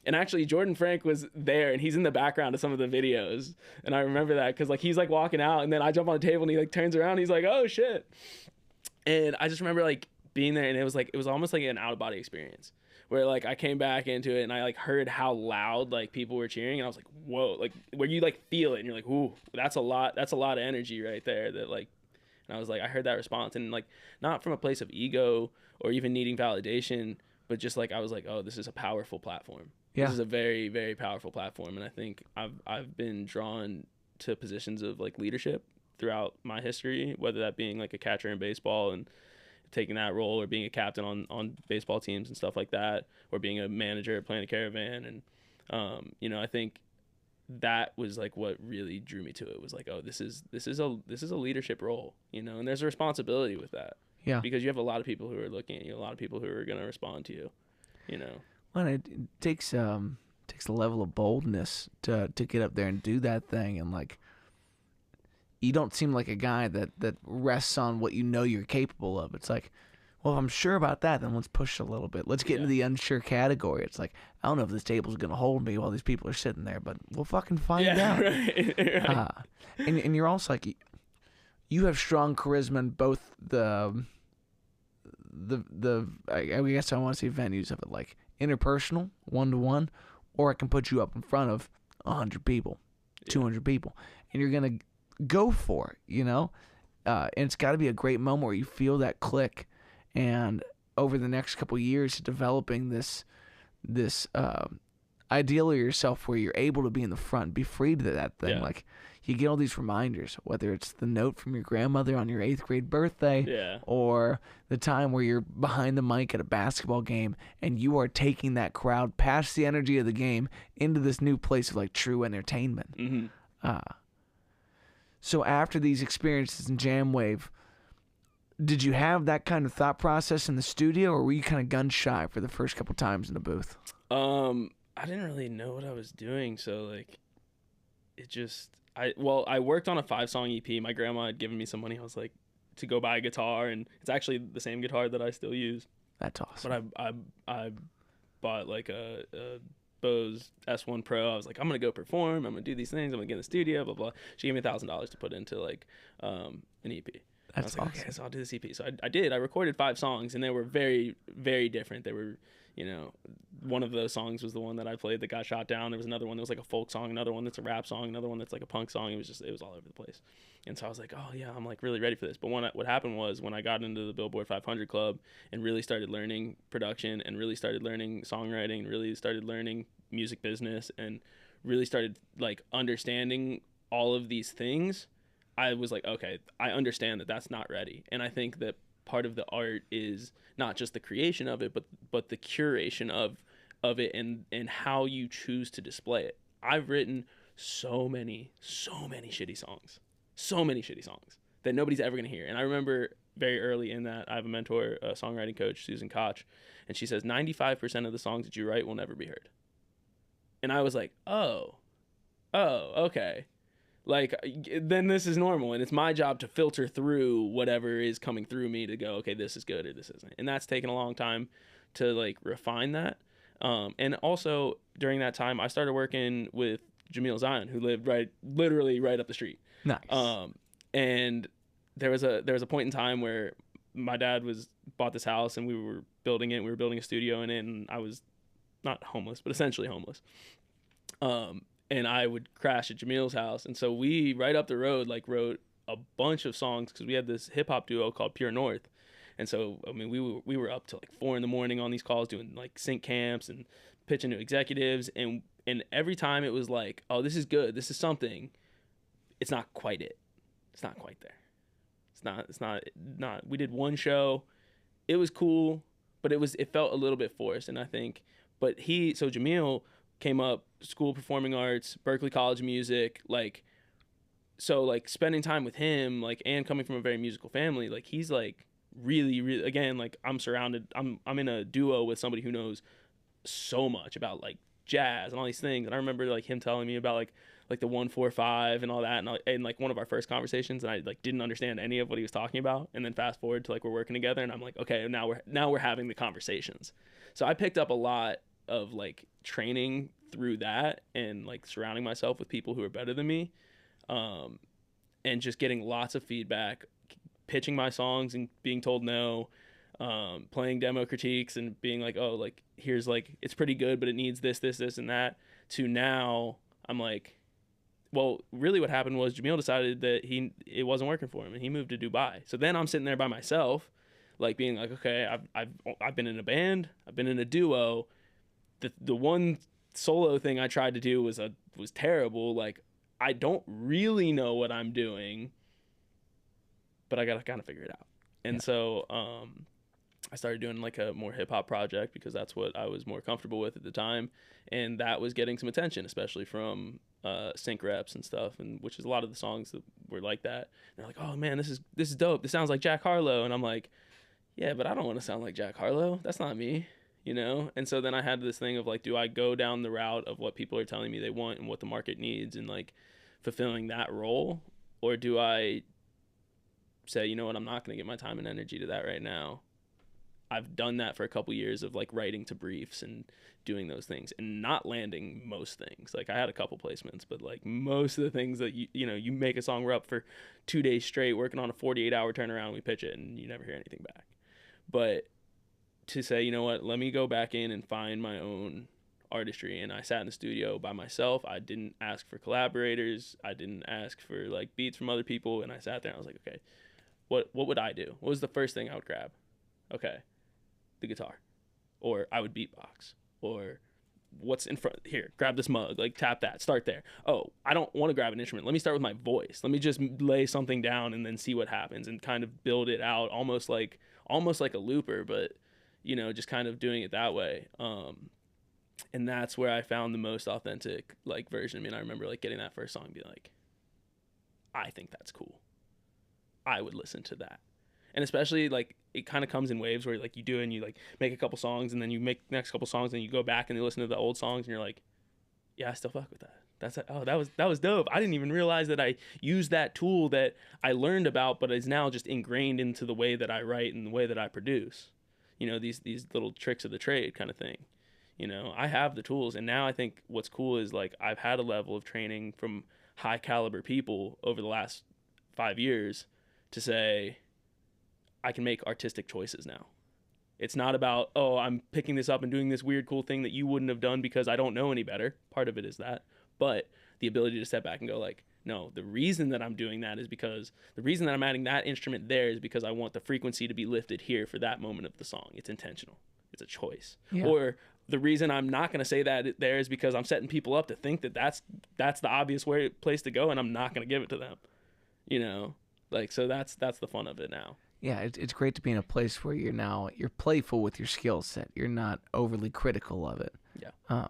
And actually, Jordan Frank was there, and he's in the background of some of the videos. And I remember that because like he's like walking out, and then I jump on the table, and he like turns around, and he's like, "Oh shit!" And I just remember like being there, and it was almost like an out of body experience, where like I came back into it, and I like heard how loud like people were cheering, and I was like, "Whoa!" Like where you like feel it, and you're like, "Ooh, that's a lot. That's a lot of energy right there." That like, and I was like, I heard that response, and like not from a place of ego or even needing validation, but just like I was like, "Oh, this is a powerful platform." Yeah. This is a very, very powerful platform, and I think I've been drawn to positions of like leadership throughout my history, whether that being like a catcher in baseball and taking that role, or being a captain on baseball teams and stuff like that, or being a manager at Planet Caravan, and you know, I think that was like what really drew me to it, was like, oh, this is a leadership role, you know, and there's a responsibility with that. Yeah. Because you have a lot of people who are looking at you, a lot of people who are going to respond to you, you know. Well, it takes a level of boldness to get up there and do that thing, and like, you don't seem like a guy that rests on what you know you're capable of. It's like, well, if I'm sure about that, then let's push a little bit. Let's get into the unsure category. It's like, I don't know if this table's gonna hold me while these people are sitting there, but we'll fucking find out. Right. And you're also like, you have strong charisma in both the I guess I want to say venues of it, like interpersonal, 1-to-1, or I can put you up in front of 100 people, 200 people, and you're going to go for it, you know? And it's got to be a great moment where you feel that click, and over the next couple of years, developing this ideal of yourself where you're able to be in the front, be free to that thing. Yeah. Like, you get all these reminders, whether it's the note from your grandmother on your 8th grade birthday, or the time where you're behind the mic at a basketball game and you are taking that crowd past the energy of the game into this new place of like true entertainment. Mm-hmm. So after these experiences in Jamwave, did you have that kind of thought process in the studio, or were you kind of gun shy for the first couple times in the booth? I didn't really know what I was doing, so like, it just. I worked on a 5-song EP. My grandma had given me some money. I was like, to go buy a guitar, and it's actually the same guitar that I still use. That's awesome. But I bought like a Bose S1 Pro. I was like, I'm gonna go perform. I'm gonna do these things. I'm gonna get in the studio. Blah blah. She gave me $1,000 to put into like an EP. That's I was like, awesome. Okay, so I'll do this EP. So I did. I recorded 5 songs, and they were very, very different. They were, you know, one of those songs was the one that I played that got shot down. There was another one that was like a folk song, another one that's a rap song, another one that's like a punk song. It was all over the place. And so I was like, oh yeah, I'm like really ready for this. But what happened was, when I got into the Billboard 500 Club and really started learning production, and really started learning songwriting, and really started learning music business, and really started like understanding all of these things, I was like, okay, I understand that that's not ready. And I think that part of the art is not just the creation of it, but the curation of it, and how you choose to display it. I've written so many shitty songs that nobody's ever gonna hear. And I remember very early in that, I have a mentor, a songwriting coach, Susan Koch, and she says 95% of the songs that you write will never be heard. And I was like, oh, okay. Like, then this is normal, and it's my job to filter through whatever is coming through me to go, okay, this is good or this isn't. And that's taken a long time to like refine that. And also during that time, I started working with Jamil Zion, who lived literally right up the street. Nice. And there was a point in time where my dad bought this house, and we were building it. We were building a studio in it, and I was not homeless, but essentially homeless. And I would crash at Jamil's house. And so we, right up the road, like wrote a bunch of songs, because we had this hip hop duo called Pure North. And so, I mean, we were up till like 4 a.m. on these calls, doing like sync camps and pitching to executives. And every time it was like, oh, this is good. This is something. It's not quite it. It's not quite there. It's not. We did one show. It was cool, but it felt a little bit forced. And I think, so Jamil came up, school of performing arts, Berklee College of Music, like, so like spending time with him, like, and coming from a very musical family, like, he's like really, really, again, like, I'm in a duo with somebody who knows so much about like jazz and all these things. And I remember like him telling me about like the 1-4-5 and all that, and like one of our first conversations, and I like didn't understand any of what he was talking about. And then fast forward to like we're working together, and I'm like, okay, now we're having the conversations. So I picked up a lot of like training through that, and like surrounding myself with people who are better than me, and just getting lots of feedback, pitching my songs and being told no, playing demo critiques and being like, oh, like here's like it's pretty good, but it needs this, and that. To now, I'm like, well, really what happened was Jamil decided that it wasn't working for him, and he moved to Dubai. So then I'm sitting there by myself, like being like, okay, I've been in a band, I've been in a duo. The one solo thing I tried to do was terrible. Like, I don't really know what I'm doing, but I gotta kind of figure it out. And so I started doing like a more hip hop project because that's what I was more comfortable with at the time, and that was getting some attention, especially from sync reps and stuff, and which is a lot of the songs that were like that. And they're like, oh man, this is dope. This sounds like Jack Harlow, and I'm like, yeah, but I don't want to sound like Jack Harlow. That's not me, you know? And so then I had this thing of like, do I go down the route of what people are telling me they want and what the market needs and like fulfilling that role? Or do I say, you know what, I'm not going to get my time and energy to that right now. I've done that for a couple years of like writing to briefs and doing those things and not landing most things. Like I had a couple placements, but like most of the things that you make a song, we're up for 2 days straight working on a 48-hour turnaround, we pitch it and you never hear anything back. But to say, you know what, let me go back in and find my own artistry. And I sat in the studio by myself. I didn't ask for collaborators. I didn't ask for like beats from other people. And I sat there and I was like, okay, what would I do? What was the first thing I would grab? Okay, the guitar. Or I would beatbox. Or what's in front here, grab this mug, like tap that, start there. Oh, I don't want to grab an instrument. Let me start with my voice. Let me just lay something down and then see what happens and kind of build it out almost like a looper, but just kind of doing it that way. And that's where I found the most authentic like version. I mean, I remember like getting that first song and being like, I think that's cool. I would listen to that. And especially like it kind of comes in waves where like you do it and you like make a couple songs and then you make the next couple songs and you go back and you listen to the old songs and you're like, yeah, I still fuck with that. That's like, oh, that was dope. I didn't even realize that I used that tool that I learned about, but is now just ingrained into the way that I write and the way that I produce. These little tricks of the trade kind of thing. I have the tools, and now I think what's cool is like I've had a level of training from high caliber people over the last 5 years to say I can make artistic choices now. It's not about, oh, I'm picking this up and doing this weird cool thing that you wouldn't have done because I don't know any better. Part of it is that. But the ability to step back and go like, no, the reason that I'm doing that is because the reason that I'm adding that instrument there is because I want the frequency to be lifted here for that moment of the song. It's intentional. It's a choice. Yeah. Or the reason I'm not going to say that there is because I'm setting people up to think that that's the obvious place to go, and I'm not going to give it to them. Like, so that's the fun of it now. Yeah, it's great to be in a place where you're playful with your skill set. You're not overly critical of it. Yeah.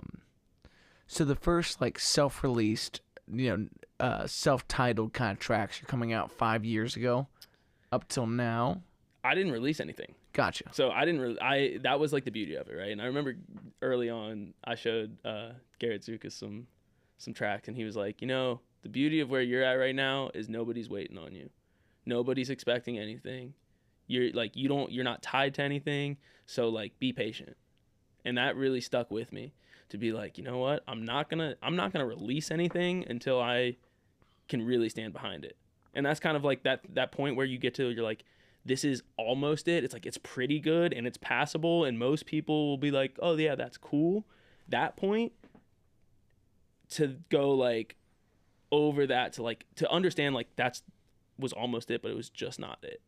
So the first like self-released, self-titled kind of tracks are coming out 5 years ago, up till now. I didn't release anything. Gotcha. So that was like the beauty of it, right? And I remember early on, I showed Garrett Zukas some tracks, and he was like, the beauty of where you're at right now is nobody's waiting on you. Nobody's expecting anything. You're not tied to anything. So like, be patient. And that really stuck with me to be like, you know what? I'm not gonna release anything until I can really stand behind it. And that's kind of like that point where you get to, you're like, this is almost it. It's like, it's pretty good and it's passable. And most people will be like, oh yeah, that's cool. That point to go like over that to understand like was almost it, but it was just not it.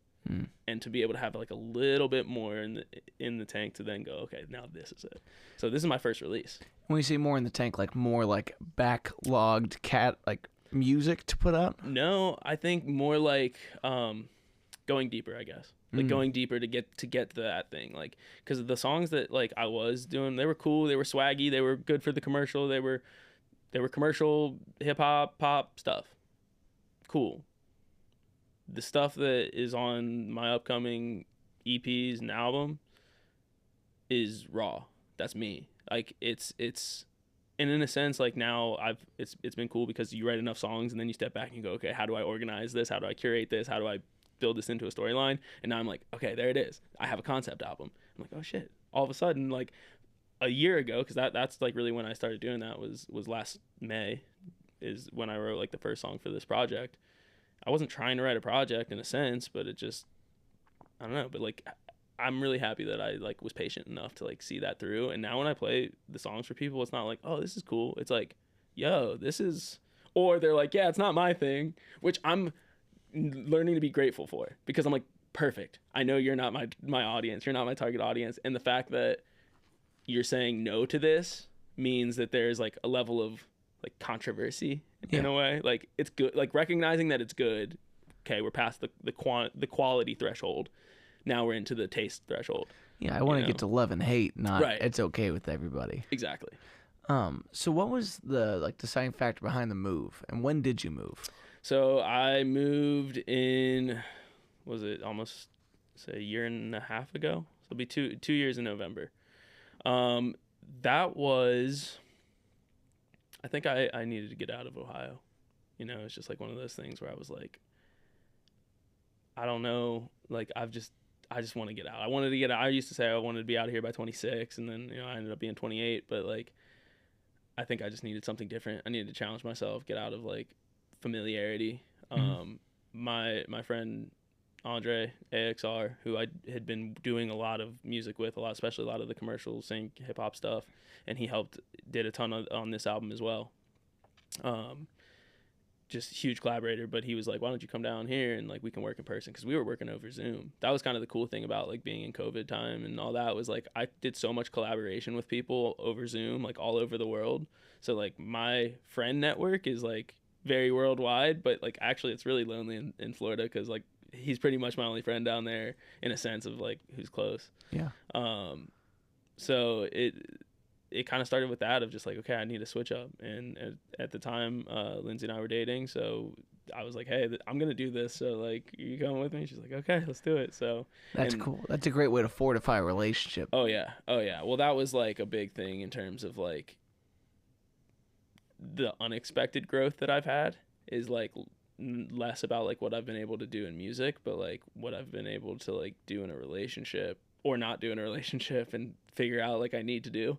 And to be able to have like a little bit more in the tank to then go, okay, now this is it. So this is my first release. When you say more in the tank, like more like backlogged like music to put out? No, I think more like going deeper, I guess. Like going deeper to get to that thing. Like, because the songs that like I was doing, they were cool, they were swaggy, they were good for the commercial, they were commercial hip hop pop stuff. Cool. The stuff that is on my upcoming EPs and album is raw. that's me. Like and in a sense, like now it's been cool because you write enough songs and then you step back and you go, okay, how do I organize this? How do I curate this? How do I build this into a storyline? And now I'm like, okay, there it is. I have a concept album. I'm like, oh shit. All of a sudden, like a year ago, because that's like really when I started doing that was last May, is when I wrote like the first song for this project. I wasn't trying to write a project in a sense, but it just, I don't know, but like I'm really happy that I like was patient enough to like see that through. And now when I play the songs for people, it's not like, oh, this is cool. It's like, yo, this is, or they're like, yeah, it's not my thing, which I'm learning to be grateful for, because I'm like, perfect. I know you're not my audience. You're not my target audience. And the fact that you're saying no to this means that there's like a level of like controversy in a way. Like it's good, like recognizing that it's good. Okay, we're past the quality threshold. Now we're into the taste threshold. Yeah, I want to get to love and hate, not right. It's okay with everybody. Exactly. So what was the like deciding factor behind the move, and when did you move? So I moved in, was it almost say a year and a half ago? So it'll be two years in November. That was, I think I needed to get out of Ohio. You know, it's just like one of those things where I was like, I don't know, like I just want to get out. I wanted to get out. I used to say I wanted to be out of here by 26, and then, you know, I ended up being 28, but like I think I just needed something different. I needed to challenge myself, get out of like familiarity. My friend Andre AXR, who I had been doing a lot of music with, especially a lot of the commercial sync hip hop stuff, and he did a ton on this album as well. Just huge collaborator, but he was like, why don't you come down here and like we can work in person, because we were working over Zoom. That was kind of the cool thing about like being in COVID time and all that, was like I did so much collaboration with people over Zoom, like all over the world. So like my friend network is like very worldwide, but like actually it's really lonely in Florida, because like he's pretty much my only friend down there in a sense of like who's close. Yeah. So it kind of started with that, of just like, okay, I need to switch up. And at the time, Lindsay and I were dating, so I was like, hey, I'm gonna do this, so like, you coming with me? She's like, okay, let's do it. So that's cool. That's a great way to fortify a relationship. Oh yeah. Well, that was like a big thing in terms of like the unexpected growth that I've had, is like less about like what I've been able to do in music, but like what I've been able to like do in a relationship, or not do in a relationship, and figure out like I need to do.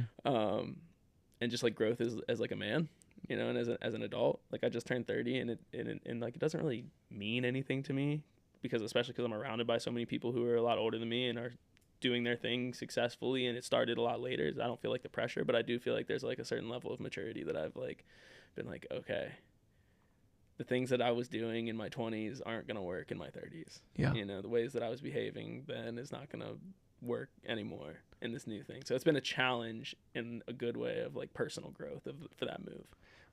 And just like growth as like a man, you know, and as an adult. Like I just turned 30, and like it doesn't really mean anything to me, because especially because I'm surrounded by so many people who are a lot older than me and are doing their thing successfully, and it started a lot later. I don't feel like the pressure, but I do feel like there's like a certain level of maturity that I've like been like, okay, the things that I was doing in my 20s aren't going to work in my 30s. Yeah. You know, the ways that I was behaving then is not going to work anymore in this new thing. So it's been a challenge in a good way of like personal growth for that move.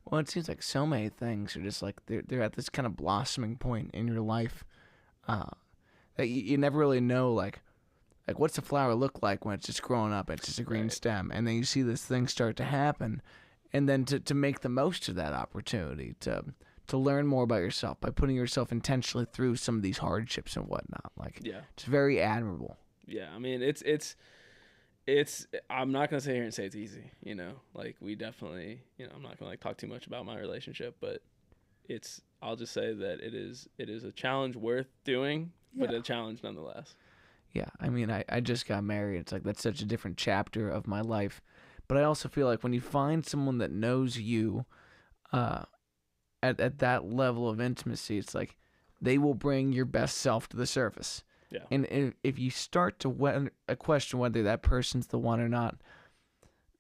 Well, it seems like so many things are just like they're at this kind of blossoming point in your life that you never really know, like what's a flower look like when it's just growing up? It's just a green stem. And then you see this thing start to happen. And then to make the most of that opportunity, to learn more about yourself by putting yourself intentionally through some of these hardships and whatnot. Like, it's very admirable. Yeah, I mean, it's I'm not going to sit here and say it's easy, you know, like we definitely, you know, I'm not going to like talk too much about my relationship, but I'll just say that it is a challenge worth doing, but a challenge nonetheless. Yeah, I mean, I just got married. It's like that's such a different chapter of my life. But I also feel like when you find someone that knows you at that level of intimacy, it's like they will bring your best self to the surface. Yeah. And if you start to question whether that person's the one or not,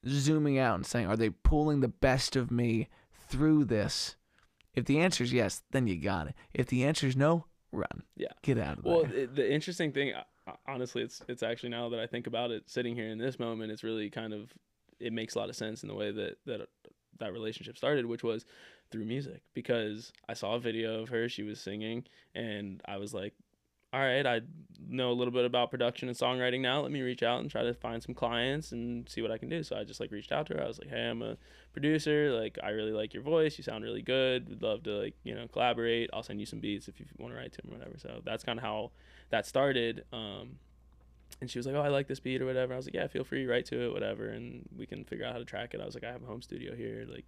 zooming out and saying, are they pulling the best of me through this? If the answer is yes, then you got it. If the answer is no, run. Yeah. Get out of there. Well, the interesting thing, honestly, it's actually, now that I think about it, sitting here in this moment, it's really kind of, it makes a lot of sense in the way that relationship started, which was through music, because I saw a video of her, she was singing, and I was like, all right, I know a little bit about production and songwriting now. Let me reach out and try to find some clients and see what I can do. So I just like reached out to her. I was like, hey, I'm a producer. Like, I really like your voice. You sound really good. Would love to, like, you know, collaborate. I'll send you some beats if you want to write to them or whatever. So that's kind of how that started. And she was like, oh, I like this beat or whatever. I was like, yeah, feel free, write to it, whatever, and we can figure out how to track it. I was like, I have a home studio here, like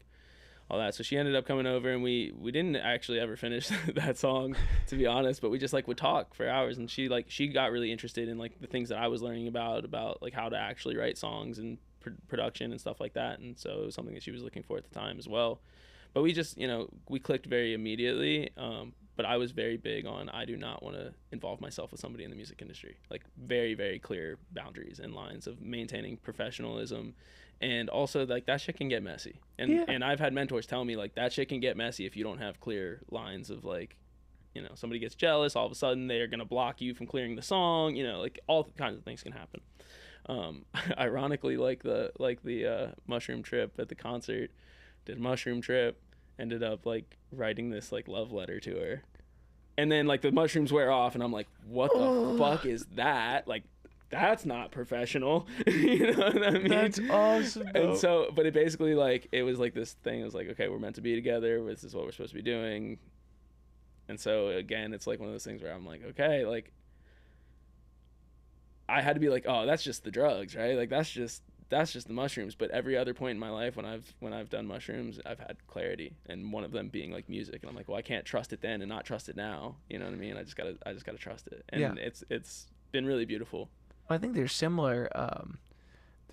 all that. So she ended up coming over, and we didn't actually ever finish that song, to be honest, but we just like would talk for hours. And she got really interested in like the things that I was learning about like how to actually write songs and production and stuff like that. And so it was something that she was looking for at the time as well. But we just, we clicked very immediately. But I was very big on, I do not want to involve myself with somebody in the music industry. Like very, very clear boundaries and lines of maintaining professionalism. And also like that shit can get messy. And I've had mentors tell me like that shit can get messy if you don't have clear lines of like, somebody gets jealous, all of a sudden they're going to block you from clearing the song, like all kinds of things can happen. Ironically, like the mushroom trip at the concert, did a mushroom trip, ended up like writing this like love letter to her, and then like the mushrooms wear off and I'm like, what the fuck is that? Like that's not professional. You know what I mean? That's awesome. And so, but it basically like it was like this thing. It was like, okay, we're meant to be together, this is what we're supposed to be doing. And so again, it's like one of those things where I'm like, okay, like I had to be like, oh, that's just the drugs, right? Like that's just the mushrooms. But every other point in my life when I've done mushrooms, I've had clarity, and one of them being like music. And I'm like, well, I can't trust it then and not trust it now. You know what I mean? I just gotta trust it. And it's been really beautiful. I think there's similar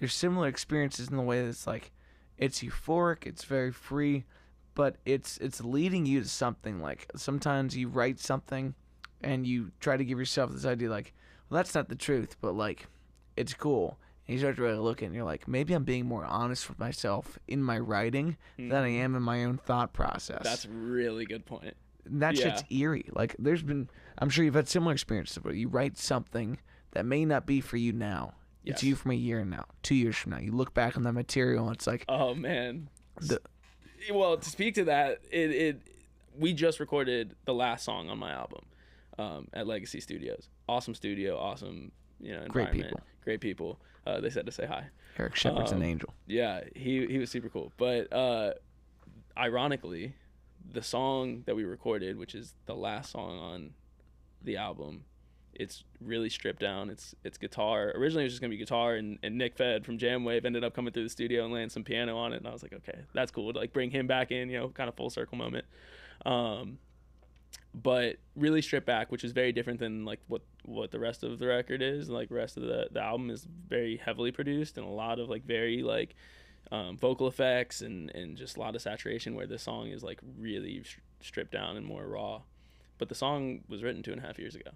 experiences in the way that it's like, it's euphoric, it's very free, but it's leading you to something. Like sometimes you write something and you try to give yourself this idea like, well, that's not the truth, but like it's cool. And you start to really look at it and you're like, maybe I'm being more honest with myself in my writing than I am in my own thought process. That's a really good point. That shit's eerie. Like I'm sure you've had similar experiences where you write something that may not be for you now. Yes. It's you from a year now, 2 years from now. You look back on that material and it's like, oh man. Well, to speak to that, we just recorded the last song on my album at Legacy Studios. Awesome studio, awesome, environment. Great people. They said to say hi. Eric Shepard's an angel. Yeah, he was super cool. But ironically, the song that we recorded, which is the last song on the album, it's really stripped down. It's guitar. Originally it was just gonna be guitar, and Nick Fed from Jamwave ended up coming through the studio and laying some piano on it, and I was like, okay, that's cool to like bring him back in, kind of full circle moment. But really stripped back, which is very different than like what the rest of the record is. Like the rest of the album is very heavily produced and a lot of like very like vocal effects and just a lot of saturation, where this song is like really stripped down and more raw. But the song was written 2.5 years ago.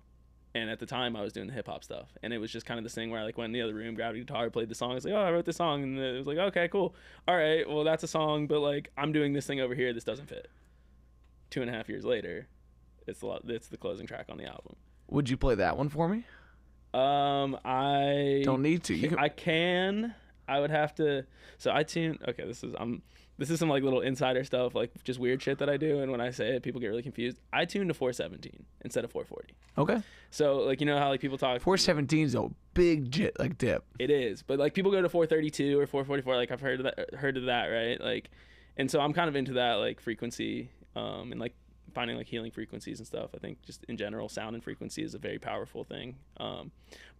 And at the time I was doing the hip hop stuff, and it was just kind of this thing where I like went in the other room, grabbed a guitar, played the song. I was like, oh, I wrote this song. And it was like, okay, cool. All right, well that's a song, but like I'm doing this thing over here. This doesn't fit. 2.5 years later, it's the closing track on the album. Would you play that one for me? I don't need to. I can. I would have to. So I tune. Okay, this is some like little insider stuff, like just weird shit that I do. And when I say it, people get really confused. I tune to 417 instead of 440. Okay. So like how like people talk. 417 is a big dip. It is, but like people go to 432 or 444. Like I've heard of that, right? Like, and so I'm kind of into that like frequency, and like finding like healing frequencies and stuff. I think just in general, sound and frequency is a very powerful thing.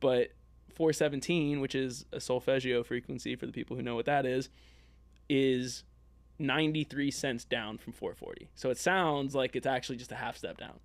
But 417, which is a solfeggio frequency for the people who know what that is 93 cents down from 440. So it sounds like it's actually just a half step down.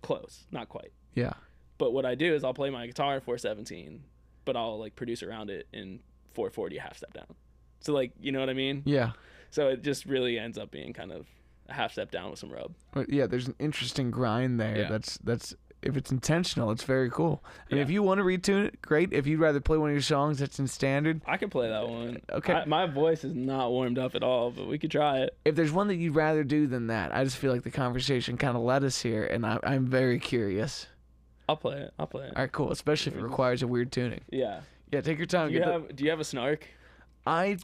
Close, not quite. Yeah. But what I do is I'll play my guitar at 417, but I'll like produce around it in 440, a half step down. So like, you know what I mean? Yeah. So it just really ends up being kind of a half step down with some rub. Yeah, there's an interesting grind there. Yeah. That's if it's intentional, it's very cool. And if you want to retune it, great. If you'd rather play one of your songs that's in standard, I can play that one. Okay. My voice is not warmed up at all, but we could try it. If there's one that you'd rather do than that, I just feel like the conversation kind of led us here, and I'm very curious. I'll play it. All right, cool. Especially if it requires a weird tuning. Yeah. Yeah, take your time. Do you have a snark?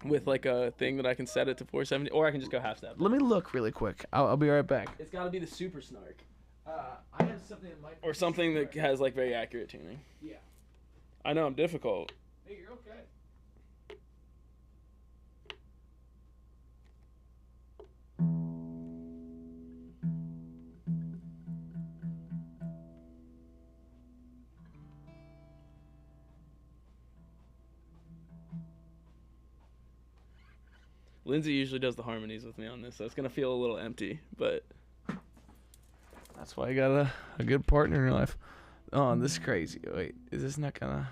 With like a thing that I can set it to 470, or I can just go half step. Let me look really quick. I'll be right back. It's got to be the super snark. I have something that might. Or something that has like very accurate tuning. Yeah. I know I'm difficult. Hey, you're okay. Lindsay usually does the harmonies with me on this, so it's gonna feel a little empty, but That's why you got a good partner in your life. Oh, this is crazy. Wait, is this not gonna...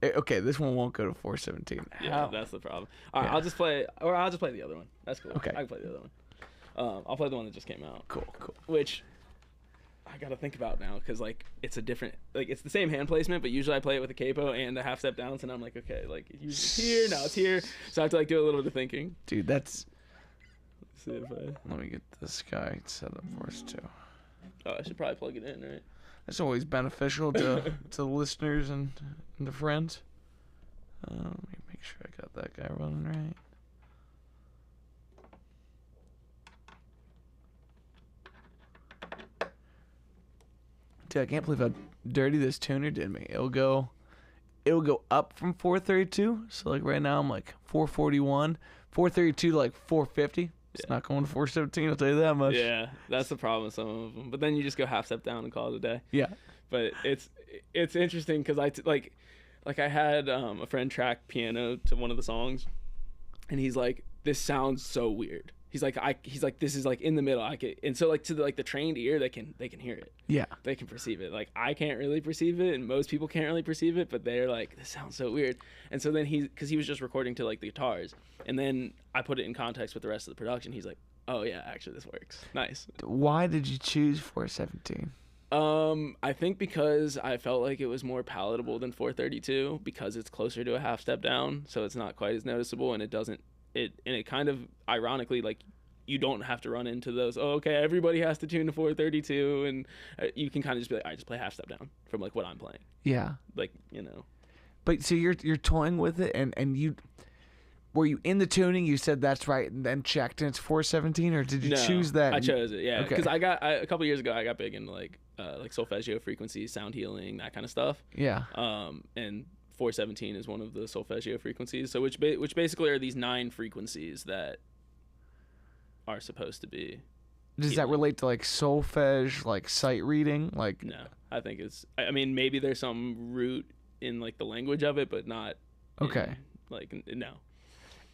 Okay, this one won't go to 417. yeah, that's the problem. All right, I'll just play the other one. That's cool. Okay. I can play the other one. I'll play the one that just came out. Cool. Which I gotta think about now, because like it's a different, like it's the same hand placement, but usually I play it with a capo and a half step down, so now I'm like, okay, like it's usually here, now it's here, so I have to like do a little bit of thinking. Dude, that's... Let's see if I... Let me get this guy set up for us, too. Oh, I should probably plug it in, right? That's always beneficial to the listeners and the friends. Let me make sure I got that guy running right. Dude, I can't believe how dirty this tuner did me. It'll go up from 432. So like right now I'm like 441, 432 to like 450. It's not going to 417. I'll tell you that much. Yeah, that's the problem with some of them. But then you just go half step down and call it a day. Yeah. But it's interesting because I had a friend track piano to one of the songs, and he's like, "This sounds so weird." He's like, "This is like in the middle." And so like to the trained ear, they can hear it. Yeah. They can perceive it. Like I can't really perceive it, and most people can't really perceive it. But they're like, "This sounds so weird." And so then because he was just recording to like the guitars, and then I put it in context with the rest of the production. He's like, "Oh yeah, actually this works. Nice." Why did you choose 417? I think because I felt like it was more palatable than 432 because it's closer to a half step down, so it's not quite as noticeable, and it kind of ironically, like, you don't have to run into those, oh, okay, everybody has to tune to 432, and you can kind of just be like, I just play half step down from like what I'm playing. Yeah. Like, you know. But so you're toying with it, and you were you in the tuning? You said that's right, and then checked, and it's 417, or did you choose that? I chose it, yeah, Okay. because a couple years ago I got big into like solfeggio frequencies, sound healing, that kind of stuff. Yeah. And 417 is one of the solfeggio frequencies. So which basically are these 9 frequencies that are supposed to be. Does that relate to like solfege, like sight reading, like? No, I think I mean, maybe there's some root in like the language of it, but not. Okay. No.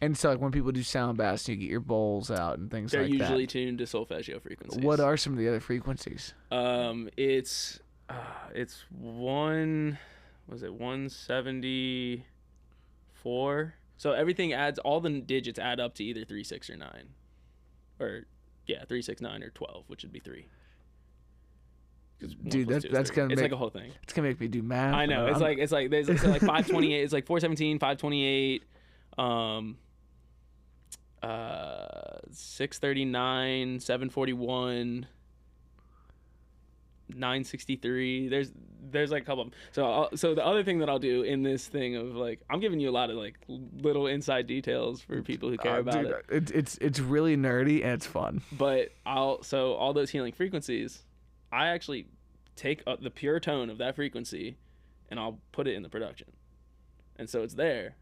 And so like when people do sound bass, you get your bowls out and things like that. They're usually tuned to solfeggio frequencies. What are some of the other frequencies? It's 174. So everything all the digits add up to either 3, 6, or 9, or 3, 6, 9, or 12, which would be 3. Dude, that's gonna it's make, like a whole thing. It's gonna make me do math. I know. It's like there's like 528. It's like 417, 528, 639, 741, 963. There's like a couple of them. So the other thing that I'll do in this thing of like, I'm giving you a lot of like little inside details for people who care about it. It's really nerdy and it's fun. But all those healing frequencies, I actually take the pure tone of that frequency and I'll put it in the production. And so it's there.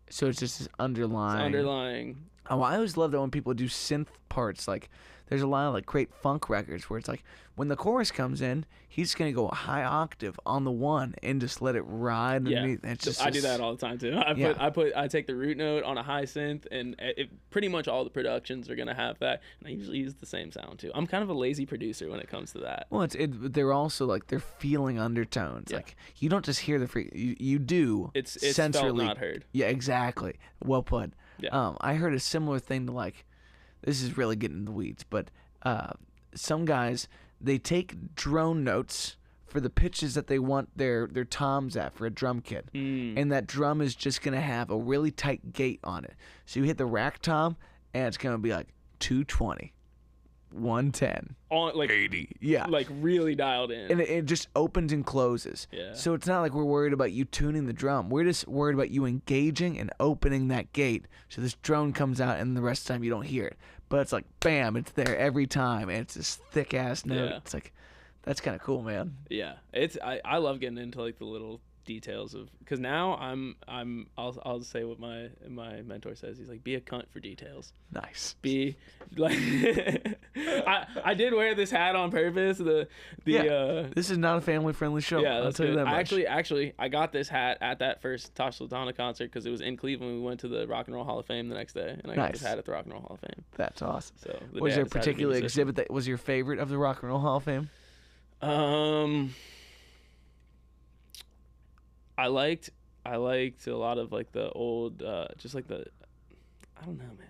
So it's just underlying. Oh, I always love that when people do synth parts. Like, there's a lot of like great funk records where it's like when the chorus comes in, he's gonna go a high octave on the one and just let it ride underneath. Yeah, it's just, I do that all the time too. I take the root note on a high synth, and pretty much all the productions are gonna have that. And I usually use the same sound too. I'm kind of a lazy producer when it comes to that. Well, they're also like they're feeling undertones. Yeah. Like you don't just hear the you do. It's sensorily, felt, not heard. Yeah, exactly. Well put. Yeah. I heard a similar thing to like. This is really getting in the weeds, but some guys, they take drone notes for the pitches that they want their toms at for a drum kit. And that drum is just going to have a really tight gate on it. So you hit the rack tom, and it's going to be like 220, 110, on like 80. Yeah. Like really dialed in. And it just opens and closes. Yeah. So it's not like we're worried about you tuning the drum. We're just worried about you engaging and opening that gate so this drone comes out and the rest of the time you don't hear it. But it's like, bam, it's there every time. And it's this thick-ass note. Yeah. It's like, that's kind of cool, man. Yeah. I love getting into like the little details of, because now I'll say what my mentor says. He's like, be a cunt for details. Nice. Be like, I did wear this hat on purpose. This is not a family friendly show. Yeah, I'll tell you that much. Actually, I got this hat at that first Tosh Sultana concert because it was in Cleveland. We went to the Rock and Roll Hall of Fame the next day, and I got this hat at the Rock and Roll Hall of Fame. That's awesome. So was there a particular exhibit that was your favorite of the Rock and Roll Hall of Fame? I liked a lot of like the old, just like the, I don't know, man.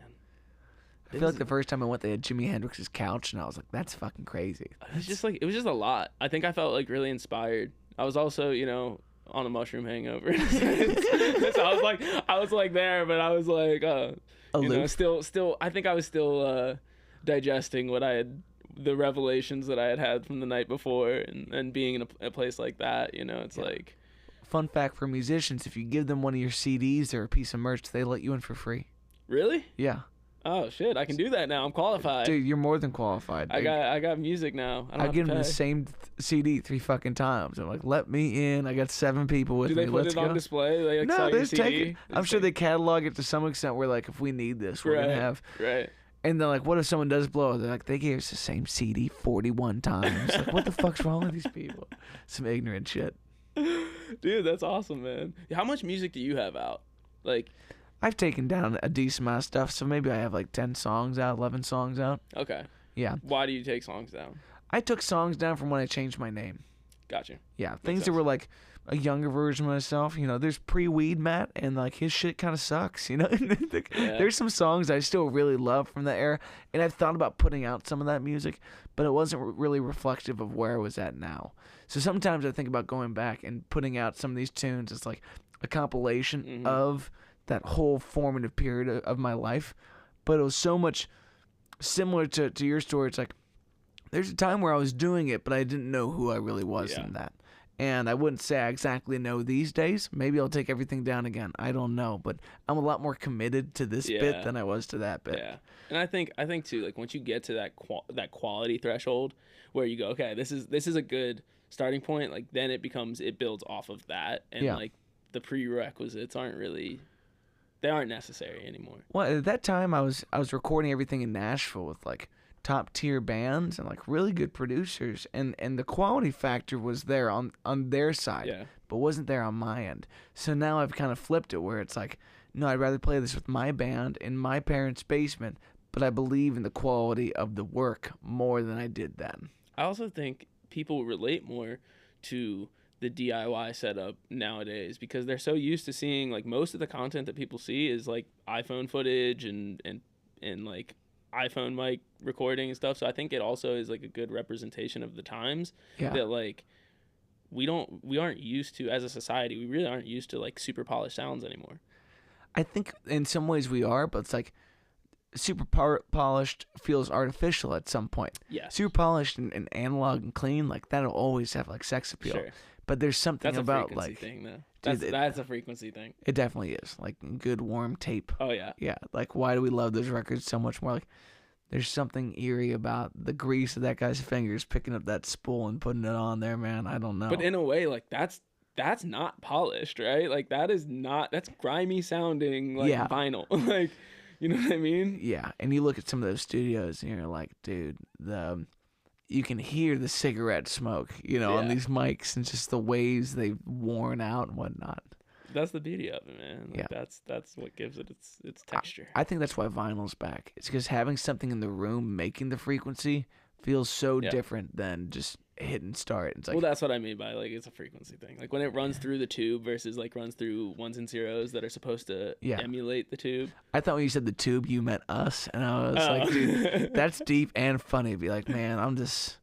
I feel like the first time I went, they had Jimi Hendrix's couch, and I was like, that's fucking crazy. It was just a lot. I think I felt like really inspired. I was also, on a mushroom hangover. So I was like there, but I was like, still, I think I was still digesting the revelations that I had from the night before, and being in a place like that, it's like. Fun fact for musicians, if you give them one of your CDs or a piece of merch, they let you in for free. Really? Yeah. Oh shit! I can do that now. I'm qualified. Dude, you're more than qualified. I got music now. I give them the same CD 3 fucking times. I'm like, let me in. I got 7 people with me. Do they put Let's it on go. display? They No, sell they your just CD? take it. I'm sure they catalog it to some extent. Where like, if we need this, we're gonna have. Right. And they're like, what if someone does blow? They're like, they gave us the same CD 41 times. Like, what the fuck's wrong with these people? Some ignorant shit. Dude, that's awesome, man. How much music do you have out? Like, I've taken down a decent amount of stuff, so maybe I have like 10 songs out, 11 songs out. Okay. Yeah. Why do you take songs down? I took songs down from when I changed my name. Gotcha. Yeah, things that were like a younger version of myself. There's pre-weed Matt, and like his shit kind of sucks. There's some songs I still really love from that era, and I've thought about putting out some of that music, but it wasn't really reflective of where I was at now. So sometimes I think about going back and putting out some of these tunes as like a compilation of that whole formative period of my life. But it was so much similar to your story. It's like, there's a time where I was doing it, but I didn't know who I really was in that. And I wouldn't say I exactly know these days. Maybe I'll take everything down again. I don't know. But I'm a lot more committed to this bit than I was to that bit. Yeah. And I think too, like once you get to that quality threshold where you go, okay, this is a good starting point, like then it builds off of that. And like the prerequisites aren't necessary anymore. Well, at that time I was recording everything in Nashville with like top tier bands and like really good producers, and the quality factor was there on their side, but wasn't there on my end. So now I've kind of flipped it where it's like, no, I'd rather play this with my band in my parents' basement, but I believe in the quality of the work more than I did then. I also think people relate more to the DIY setup nowadays because they're so used to seeing like most of the content that people see is like iPhone footage and like iPhone mic recording and stuff. So I think it also is like a good representation of the times that like we aren't used to, as a society, we really aren't used to like super polished sounds anymore. I think in some ways we are, but it's like super polished feels artificial at some point. Yeah. Super polished and analog and clean, like that'll always have like sex appeal. Sure. But there's something about like thing, though. That's a frequency thing. It definitely is. Like good warm tape. Oh yeah. Yeah. Like why do we love those records so much more? Like there's something eerie about the grease of that guy's fingers picking up that spool and putting it on there, man. I don't know. But in a way, like that's not polished, right? Like that's grimy sounding like vinyl. Like, you know what I mean? Yeah. And you look at some of those studios and you're like, dude, you can hear the cigarette smoke, on these mics and just the waves they've worn out and whatnot. That's the beauty of it, man. Like, that's what gives it its texture. I think that's why vinyl's back. It's because having something in the room making the frequency feels so different than just hit and start. It's like, well, that's what I mean by like it's a frequency thing. Like when it runs through the tube versus like runs through ones and zeros that are supposed to emulate the tube. I thought when you said the tube, you meant us, and I was like, dude, that's deep and funny. Be like, man, I'm just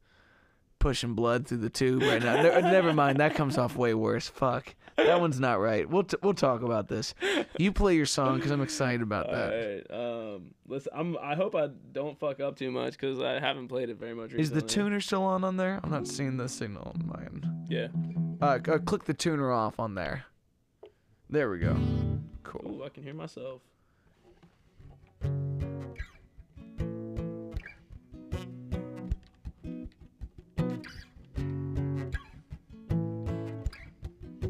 pushing blood through the tube right now. Never mind, that comes off way worse. Fuck, that one's not right. We'll talk about this. You play your song because I'm excited about that. All right. Listen, I hope I don't fuck up too much because I haven't played it very much recently. Is the tuner still on there? I'm not seeing the signal on mine. Yeah. Click the tuner off on there. There we go. Cool. Ooh, I can hear myself.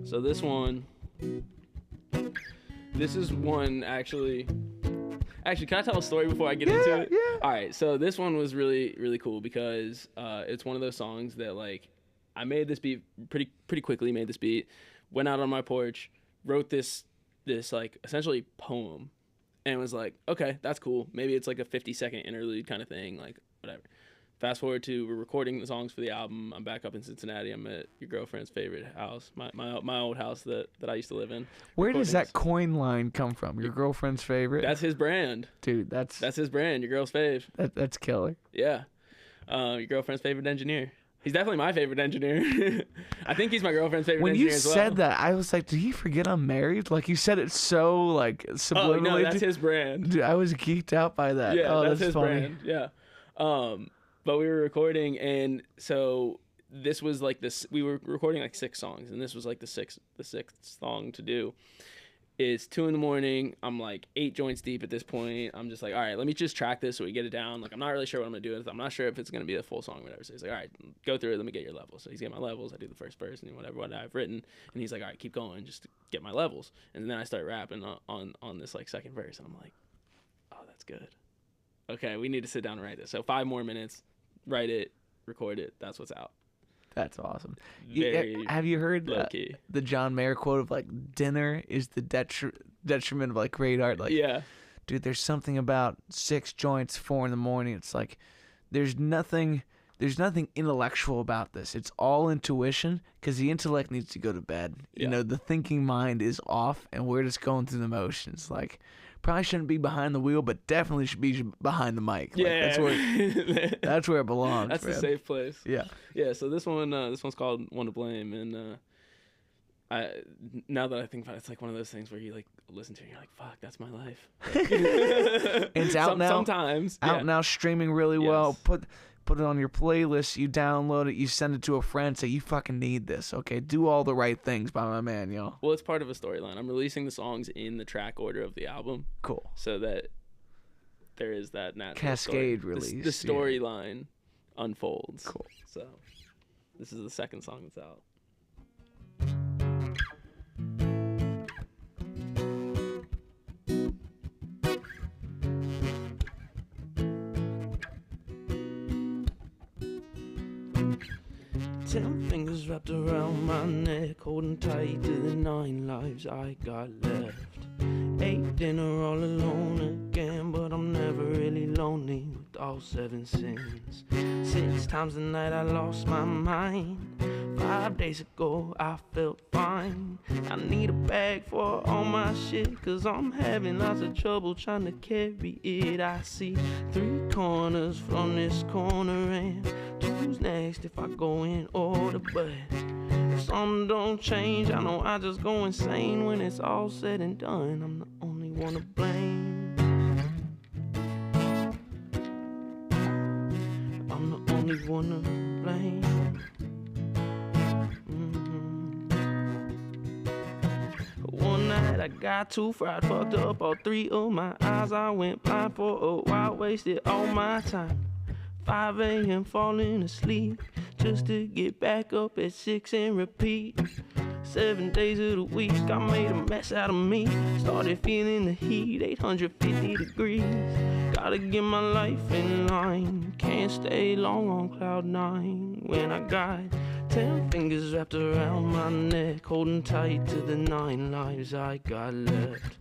So this is one actually. Actually, can I tell a story before I get into it? Yeah. All right, so this one was really, really cool because it's one of those songs that, like, I made this beat pretty quickly, went out on my porch, wrote this like, essentially poem, and was like, okay, that's cool. Maybe it's like a 50-second interlude kind of thing, like, whatever. Fast forward to, we're recording the songs for the album. I'm back up in Cincinnati. I'm at your girlfriend's favorite house, my old house that I used to live in. Where does that coin line come from? Your girlfriend's favorite? That's his brand. Dude, that's his brand, your girl's fave. That's killer. Yeah. Your girlfriend's favorite engineer. He's definitely my favorite engineer. I think he's my girlfriend's favorite engineer as well. When you said that, I was like, did he forget I'm married? Like, you said it so, like, subliminally. Oh, no, that's his brand. Dude, I was geeked out by that. Yeah, that's his funny. brand. Yeah. But we were recording, and so this was like this. We were recording like 6 songs, and this was like the sixth song to do. It's 2 a.m. I'm like 8 joints deep at this point. I'm just like, all right, let me just track this so we get it down. Like, I'm not really sure what I'm gonna do with it. I'm not sure if it's gonna be a full song or whatever. So he's like, all right, go through it. Let me get your levels. So he's getting my levels. I do the first verse and whatever what I've written, and he's like, all right, keep going, just to get my levels. And then I start rapping on this like second verse, and I'm like, oh, that's good. Okay, we need to sit down and write this. So 5 more minutes. Write it, record it. That's what's out. That's awesome. Have you heard the John Mayer quote of like, dinner is the detriment of like great art? Like, yeah, dude, there's something about 6 joints, 4 a.m. It's like there's nothing intellectual about this. It's all intuition, because the intellect needs to go to bed. Yeah. You know, the thinking mind is off, and we're just going through the motions. Like, probably shouldn't be behind the wheel, but definitely should be behind the mic. Like, yeah, that's where it belongs. That's man. the safe place. Yeah. Yeah. So this one's called "One to Blame," and now that I think about it, it's like one of those things where you like listen to it and you're like, fuck, that's my life. It's out now. Sometimes. Out now, streaming really well. Put it on your playlist, you download it, you send it to a friend, say, you fucking need this, okay? Do all the right things by my man, yo. Well, it's part of a storyline. I'm releasing the songs in the track order of the album. Cool. So that there is that natural cascade release. The storyline unfolds. Cool. So this is the second song that's out. Ten fingers wrapped around my neck, holding tight to the 9 lives I got left. Ate dinner all alone again, but I'm never really lonely with all 7 sins. 6 times a night I lost my mind. 5 days ago I felt fine. I need a bag for all my shit, cause I'm having lots of trouble trying to carry it. I see 3 corners from this corner, and 2's next if I go in order. But if something don't change, I know I just go insane. When it's all said and done, I'm the only one to blame. I'm the only one to blame. One night I got too fried, fucked up all 3 of my eyes. I went blind for a while, wasted all my time. 5 a.m. falling asleep, just to get back up at 6 and repeat. 7 days of the week, I made a mess out of me. Started feeling the heat, 850 degrees. Gotta get my life in line, can't stay long on cloud 9. When I got 10 fingers wrapped around my neck, holding tight to the 9 lives I got left.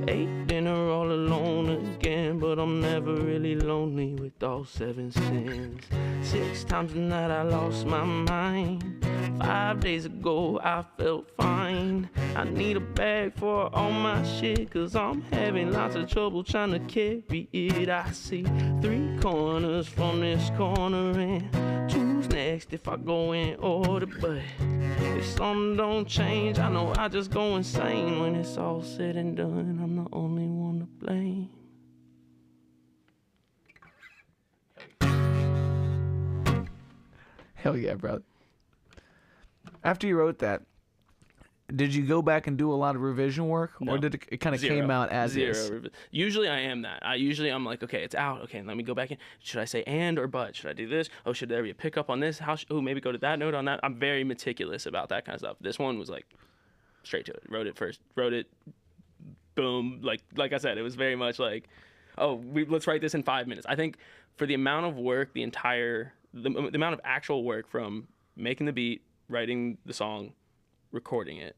Ate dinner all alone again, but I'm never really lonely with all 7 sins. 6 times a night I lost my mind. 5 days ago I felt fine. I need a bag for all my shit, cause I'm having lots of trouble trying to carry it. I see 3 corners from this corner, and 2's next if I go in order. But if something don't change, I know I just go insane. When it's all said and done, I'm the only one to blame. Hell yeah, brother. After you wrote that, did you go back and do a lot of revision work? No. Or did it kind of came out as is? Usually I am that. I'm like, okay, it's out. Okay, let me go back in. Should I say and or but? Should I do this? Oh, should there be a pickup on this? Maybe go to that note on that. I'm very meticulous about that kind of stuff. This one was like, straight to it. Wrote it first. Wrote it. Boom. Like I said, it was very much like, oh, let's write this in 5 minutes. I think for the amount of work, the amount of actual work from making the beat, writing the song, recording it,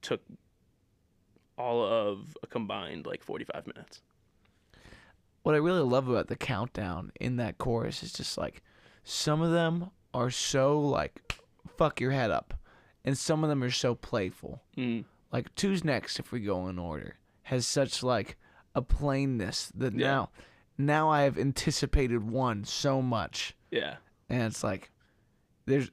took all of a combined like 45 minutes. What I really love about the countdown in that chorus is just like some of them are so like fuck your head up, and some of them are so playful. Like Two's Next, if we go in order, has such like a plainness that now I have anticipated one so much. Yeah. And it's like there's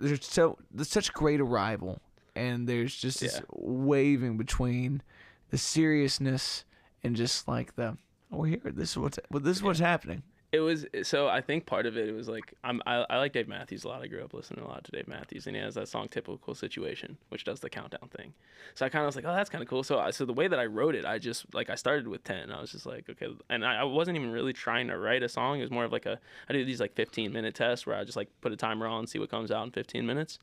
such great arrival, and there's just this waving between the seriousness and just like the here, this is what's happening. It was, so I think part of it was like, I like Dave Matthews a lot. I grew up listening a lot to Dave Matthews, and he has that song Typical Situation, which does the countdown thing. So I kind of was like, oh, that's kind of cool. So the way that I wrote it, I just like, I started with 10. I was just like, okay. And I wasn't even really trying to write a song. It was more of like I do these like 15-minute tests where I just like put a timer on, see what comes out in 15 minutes.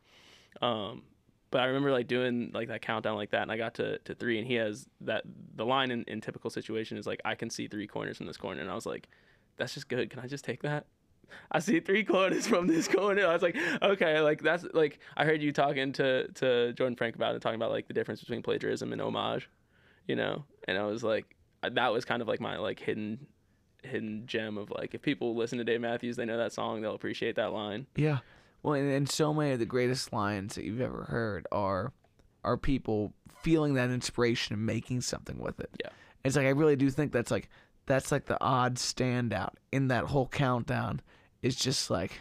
But I remember like doing like that countdown like that, and I got to 3, and he has the line in Typical Situation is like, I can see 3 corners from this corner. And I was like, that's just good. Can I just take that? I see 3 corners from this corner. I was like, okay, like that's like, I heard you talking to Jordan Frank about it, talking about like the difference between plagiarism and homage, you know? And I was like, that was kind of like my like hidden gem of like, if people listen to Dave Matthews, they know that song, they'll appreciate that line. Yeah. Well, and so many of the greatest lines that you've ever heard are people feeling that inspiration and making something with it. Yeah. It's like, I really do think that's like the odd standout in that whole countdown. It's just like,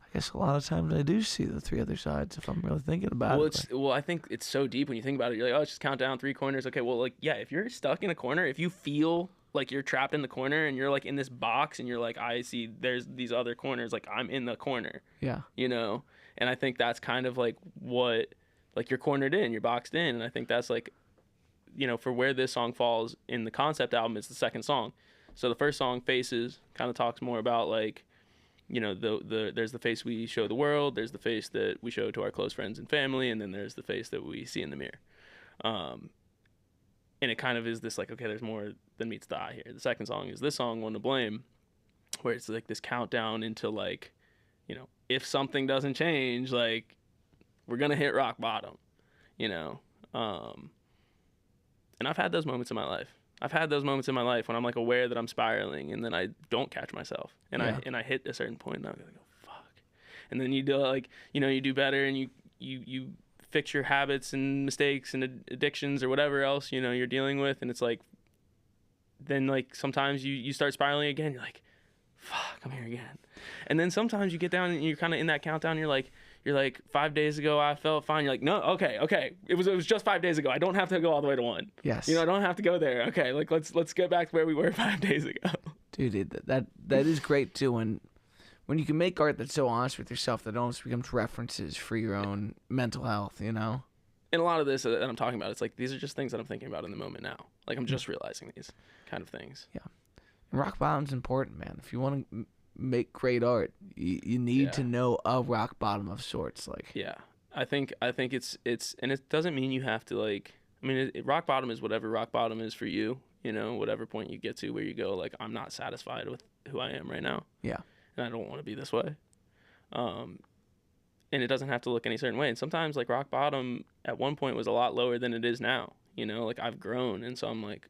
I guess a lot of times I do see the 3 other sides if I'm really thinking about it. Well, I think it's so deep when you think about it. You're like, oh, it's just count down 3 corners. Okay, well, like, yeah, if you're stuck in a corner, if you feel like you're trapped in the corner and you're like in this box and you're like, I see there's these other corners, like I'm in the corner. Yeah. You know? And I think that's kind of like what, like you're cornered in, you're boxed in. And I think that's like, you know, for where this song falls in the concept album, it's the second song. So the first song, Faces, kind of talks more about like, you know, there's the face we show the world, there's the face that we show to our close friends and family, and then there's the face that we see in the mirror. And it kind of is this like, okay, there's more than meets the eye here. The second song is this song, One to Blame, where it's like this countdown into like, you know, if something doesn't change, like we're gonna hit rock bottom, you know. And I've had those moments in my life. I've had those moments in my life when I'm like aware that I'm spiraling, and then I don't catch myself, and I hit a certain point, and I'm gonna go, fuck. And then you do like, you know, you do better, and you fix your habits and mistakes and addictions or whatever else, you know, you're dealing with, and it's like, then like sometimes you start spiraling again. You're like, fuck, I'm here again. And then sometimes you get down and you're kind of in that countdown. You're like 5 days ago I felt fine. You're like, no, okay. It was just 5 days ago. I don't have to go all the way to 1. Yes. You know, I don't have to go there. Okay, like let's get back to where we were 5 days ago. Dude, that is great too. When you can make art that's so honest with yourself that almost becomes references for your own mental health, you know? And a lot of this that I'm talking about, it's like these are just things that I'm thinking about in the moment now. Like I'm just realizing these kind of things. Yeah. And rock bottom's important, man. If you want to make great art, you need to know a rock bottom of sorts. Like, yeah, I think it's and it doesn't mean you have to like, I mean, rock bottom is whatever rock bottom is for you, you know, whatever point you get to where you go like, I'm not satisfied with who I am right now. Yeah. And I don't want to be this way. And it doesn't have to look any certain way. And sometimes like rock bottom at one point was a lot lower than it is now, you know, like I've grown. And so I'm like,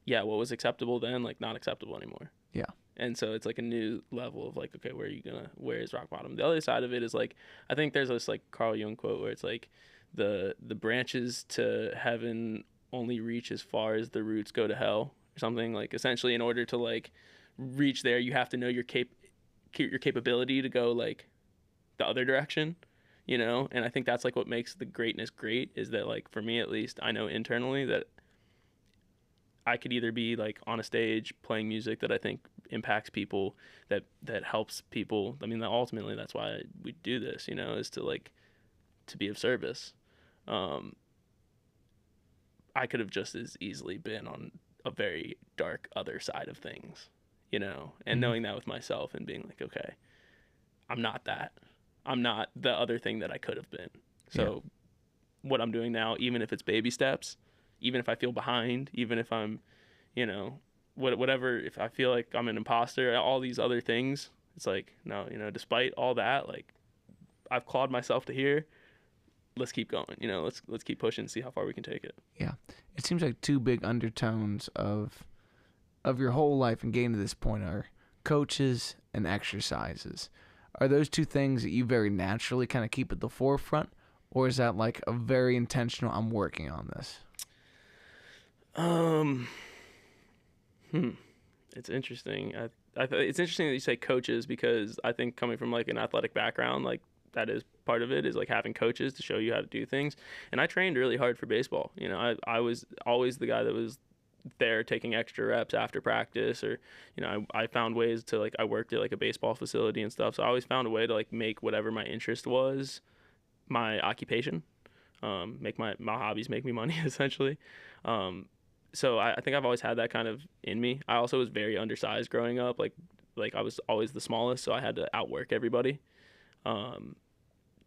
yeah, what was acceptable then, like not acceptable anymore. Yeah. And so it's like a new level of like, okay, where is rock bottom? The other side of it is like, I think there's this like Carl Jung quote where it's like the branches to heaven only reach as far as the roots go to hell or something. Like essentially in order to like reach there, you have to know your capability to go like the other direction, you know? And I think that's like what makes the greatness great is that like, for me at least, I know internally that I could either be like on a stage playing music that I think impacts people, that helps people. I mean, ultimately that's why we do this, you know, is to like, to be of service. I could have just as easily been on a very dark other side of things, you know, and knowing that with myself and being like, okay, I'm not that. I'm not the other thing that I could have been. So what I'm doing now, even if it's baby steps, even if I feel behind, even if I'm, you know, whatever, if I feel like I'm an imposter, all these other things, it's like, no, you know, despite all that, like, I've clawed myself to here. Let's keep going. You know, let's keep pushing and see how far we can take it. Yeah. It seems like two big undertones of your whole life and getting to this point are coaches and exercises. Are those two things that you very naturally kind of keep at the forefront, or is that like a very intentional, I'm working on this? It's interesting. It's interesting that you say coaches, because I think coming from like an athletic background, like that is part of it, is like having coaches to show you how to do things. And I trained really hard for baseball. You know, I was always the guy that was there taking extra reps after practice, or, you know, I found ways to, like, I worked at like a baseball facility and stuff. So I always found a way to like make whatever my interest was my occupation, make my hobbies make me money essentially. So I think I've always had that kind of in me. I also was very undersized growing up. Like I was always the smallest, so I had to outwork everybody,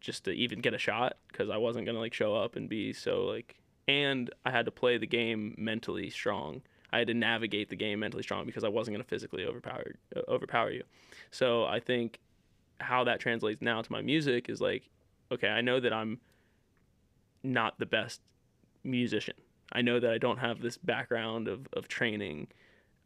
just to even get a shot, because I wasn't gonna like show up and be so like. And I had to play the game mentally strong. I had to navigate the game mentally strong, because I wasn't gonna physically overpower you. So I think how that translates now to my music is like, okay, I know that I'm not the best musician. I know that I don't have this background of training,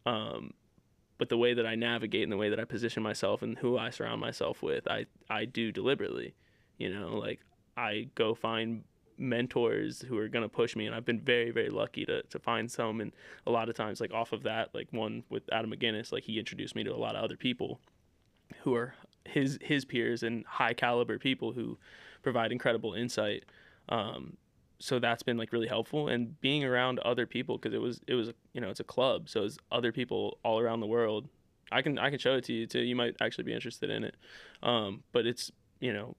but the way that I navigate and the way that I position myself and who I surround myself with, I do deliberately. You know, like, I go find mentors who are going to push me, and I've been very, very lucky to find some. And a lot of times, like, off of that, like one with Adam McGinnis, like, he introduced me to a lot of other people who are his peers and high caliber people who provide incredible insight. So that's been like really helpful, and being around other people, because it was you know, it's a club, so it's other people all around the world. I can show it to you too. You might actually be interested in it. But it's, you know,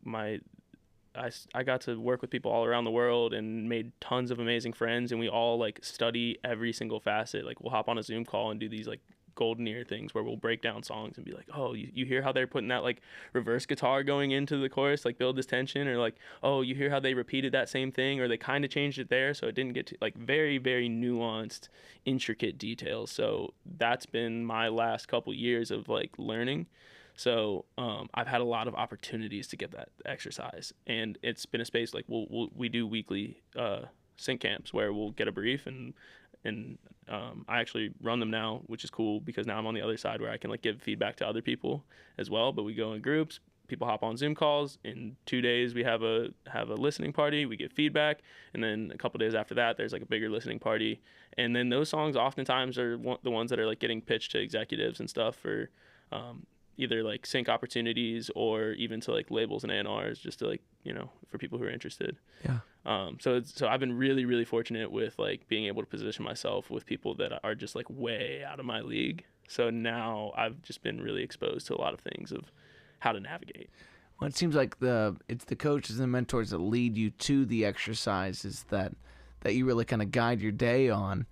I got to work with people all around the world and made tons of amazing friends, and we all like study every single facet. Like, we'll hop on a Zoom call and do these like golden ear things where we'll break down songs and be like, oh, you hear how they're putting that like reverse guitar going into the chorus, like build this tension, or like, oh, you hear how they repeated that same thing, or they kind of changed it there so it didn't get to, like, very, very nuanced, intricate details. So that's been my last couple years of like learning. So I've had a lot of opportunities to get that exercise, and it's been a space like we do weekly sync camps where we'll get a brief, and I actually run them now, which is cool, because now I'm on the other side where I can like give feedback to other people as well. But we go in groups, people hop on Zoom calls. In 2 days we have a listening party, we get feedback, and then a couple days after that there's like a bigger listening party. And then those songs oftentimes are the ones that are like getting pitched to executives and stuff for either like sync opportunities or even to like labels and A&Rs, just to like, you know, for people who are interested. Yeah. So I've been really, really fortunate with like being able to position myself with people that are just like way out of my league. So now I've just been really exposed to a lot of things of how to navigate. Well, it seems like it's the coaches and mentors that lead you to the exercises that you really kind of guide your day on.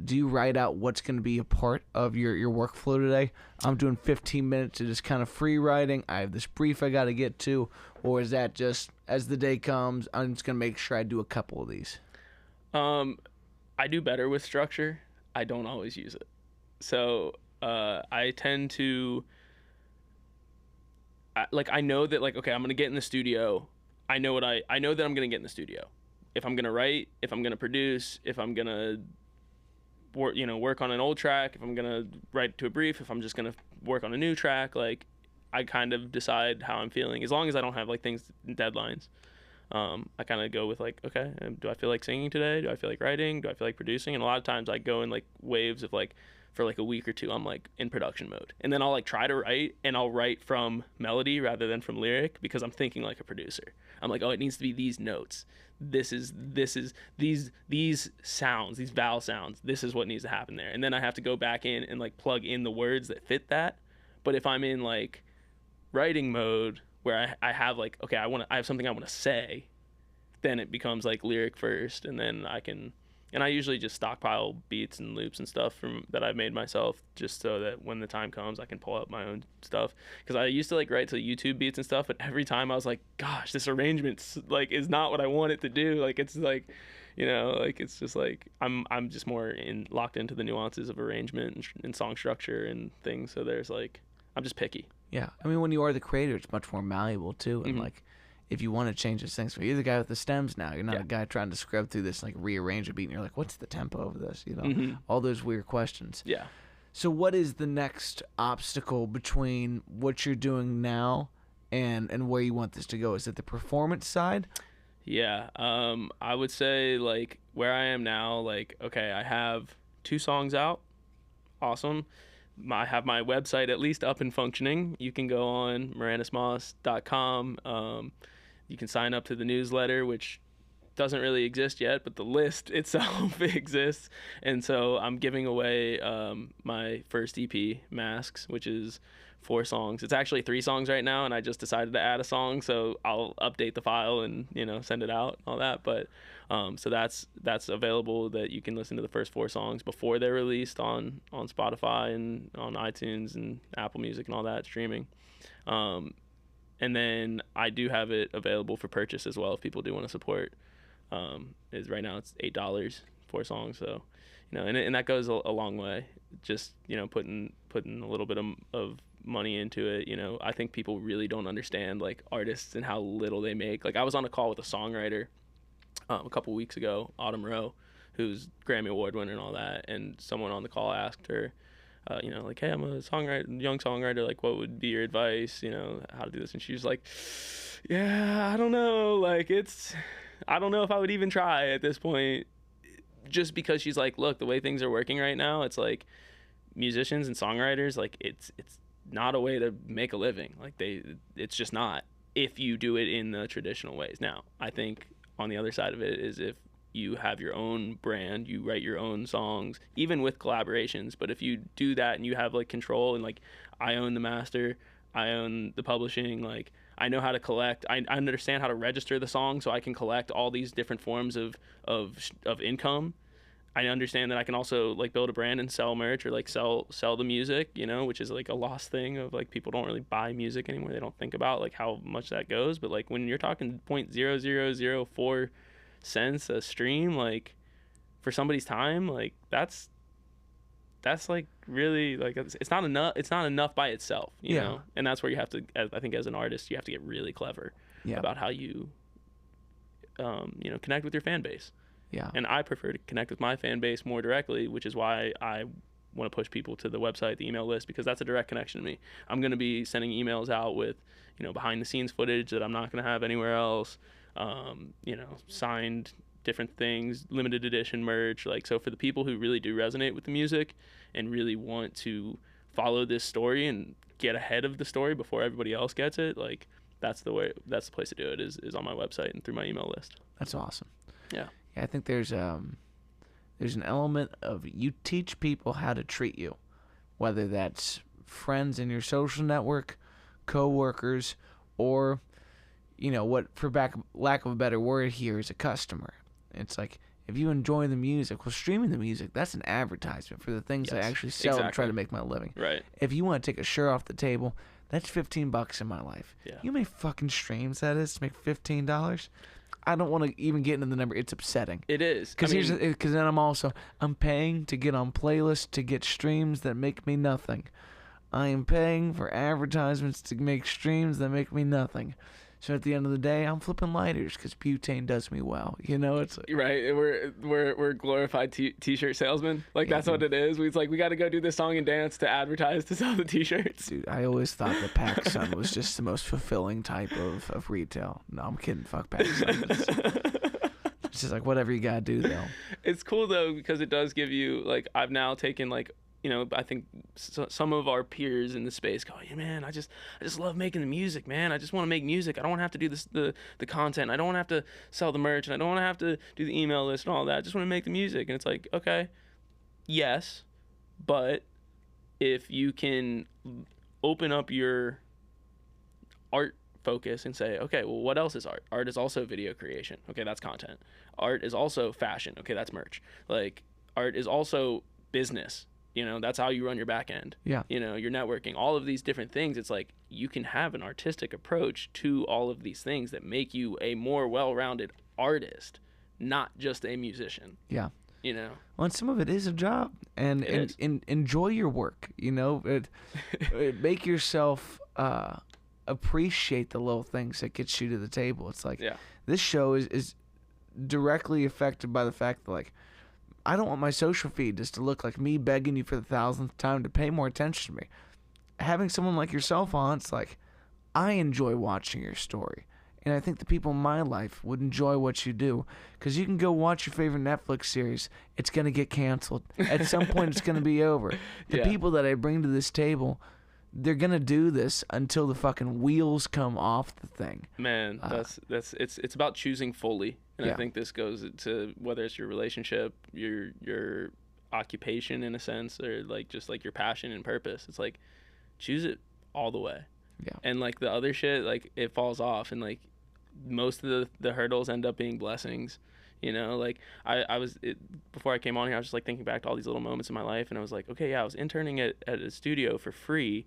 Do you write out what's going to be a part of your workflow today? I'm doing 15 minutes of just kind of free writing. I have this brief I got to get to. Or is that just, as the day comes, I'm just going to make sure I do a couple of these? I do better with structure. I don't always use it. So I tend to, I know that, like, okay, I'm going to get in the studio. I know that I'm going to get in the studio. If I'm going to write, if I'm going to produce, if I'm going to work on an old track, if I'm gonna write to a brief, if I'm just gonna work on a new track, like, I kind of decide how I'm feeling, as long as I don't have like things, deadlines. I kind of go with like, okay, do I feel like singing today? Do I feel like writing? Do I feel like producing? And a lot of times I go in like waves of like, for like a week or two, I'm like in production mode, and then I'll like try to write, and I'll write from melody rather than from lyric, because I'm thinking like a producer. I'm like, oh, it needs to be these notes. This is these sounds, these vowel sounds. This is what needs to happen there. And then I have to go back in and like plug in the words that fit that. But if I'm in like writing mode where I have like, okay, I have something I want to say, then it becomes like lyric first, and then I can And I usually just stockpile beats and loops and stuff from that I've made myself, just so that when the time comes, I can pull up my own stuff. Because I used to like write to YouTube beats and stuff, but every time I was like, gosh, this arrangement like is not what I want it to do. Like it's like, like it's just like I'm just more locked into the nuances of arrangement and song structure and things. So there's like I'm just picky. Yeah, I mean, when you are the creator, it's much more malleable too, and like, if you want to change those things, you're the guy with the stems now. You're not a guy trying to scrub through this, like rearrange a beat, and you're like, what's the tempo of this? All those weird questions. Yeah. So what is the next obstacle between what you're doing now and where you want this to go? Is it the performance side? Yeah. I would say like where I am now, like, okay, I have 2 songs out. Awesome. I have my website at least up and functioning. You can go on meranismoss.com. You can sign up to the newsletter, which doesn't really exist yet, but the list itself exists. And so I'm giving away my first EP, Masks, which is 4 songs. It's actually 3 songs right now, and I just decided to add a song, so I'll update the file and send it out and all that. But so that's available, that you can listen to the first 4 songs before they're released on Spotify and on iTunes and Apple Music and all that streaming. And then I do have it available for purchase as well if people do want to support. Is right now it's $8, 4 songs, so and that goes a long way. Just putting a little bit of money into it. I think people really don't understand like artists and how little they make. Like I was on a call with a songwriter a couple weeks ago, Autumn Rowe, who's Grammy Award winner and all that, and someone on the call asked her, like, hey, I'm a young songwriter, like what would be your advice, how to do this? And she was like, yeah, I don't know, like I don't know if I would even try at this point, just because she's like, look, the way things are working right now, it's like musicians and songwriters, like it's not a way to make a living. Like it's just not, if you do it in the traditional ways. Now, I think on the other side of it is if you have your own brand, you write your own songs, even with collaborations. But if you do that and you have like control, and like I own the master, I own the publishing, like I know how to collect, I understand how to register the song, so I can collect all these different forms of income. I understand that I can also like build a brand and sell merch, or like sell the music, which is like a lost thing of like people don't really buy music anymore. They don't think about like how much that goes. But like when you're talking 0.0004 cents a stream, like for somebody's time, like that's like really like it's not enough by itself, you know. And that's where you have to, I think as an artist, you have to get really clever about how you connect with your fan base. And I prefer to connect with my fan base more directly, which is why I want to push people to the website, the email list, because that's a direct connection to me. I'm going to be sending emails out with behind the scenes footage that I'm not going to have anywhere else, signed different things, limited edition merch. Like, so for the people who really do resonate with the music and really want to follow this story and get ahead of the story before everybody else gets it, like that's the place to do it, is on my website and through my email list. That's awesome. Yeah, I think there's an element of, you teach people how to treat you, whether that's friends in your social network, co-workers, or what, for lack of a better word here, is a customer. It's like, if you enjoy the music, well, streaming the music, that's an advertisement for the things I actually sell and try to make my living. Right. If you want to take a shirt off the table, that's $15 in my life. Yeah. You know how many fucking streams that is to make $15? I don't want to even get into the number. It's upsetting. It is. Because then I'm paying to get on playlists to get streams that make me nothing. I am paying for advertisements to make streams that make me nothing. So at the end of the day, I'm flipping lighters because butane does me well. It's like, right. We're glorified t-shirt salesmen. Like that's what it is. We got to go do this song and dance to advertise to sell the t-shirts. Dude, I always thought that PacSun was just the most fulfilling type of retail. No, I'm kidding. Fuck PacSun. It's just like whatever you gotta do though. It's cool though because it does give you, like, I've now taken like, I think some of our peers in the space go, yeah, man, I just love making the music, man. I just want to make music. I don't want to have to do this, the content. I don't want to have to sell the merch, and I don't want to have to do the email list and all that. I just want to make the music. And it's like, okay, yes, but if you can open up your art focus and say, okay, well, what else is art? Art is also video creation. Okay, that's content. Art is also fashion. Okay, that's merch. Like, art is also business. You know, that's how you run your back end. Yeah. You know, your networking, all of these different things. It's like you can have an artistic approach to all of these things that make you a more well-rounded artist, not just a musician. Yeah. You know? Well, and some of it is a job, and enjoy your work. You know, make yourself appreciate the little things that get you to the table. It's like, this show is directly affected by the fact that, like, I don't want my social feed just to look like me begging you for the 1,000th time to pay more attention to me. Having someone like yourself on, it's like, I enjoy watching your story. And I think the people in my life would enjoy what you do. Because you can go watch your favorite Netflix series. It's going to get canceled. At some point, it's going to be over. The people that I bring to this table, they're going to do this until the fucking wheels come off the thing. Man, it's about choosing fully. And I think this goes to whether it's your relationship, your occupation in a sense, or like just like your passion and purpose. It's like, choose it all the way. Yeah. And like the other shit, like it falls off, and like most of the hurdles end up being blessings. You know, like before I came on here, I was just like thinking back to all these little moments in my life, and I was like, okay, yeah, I was interning at a studio for free.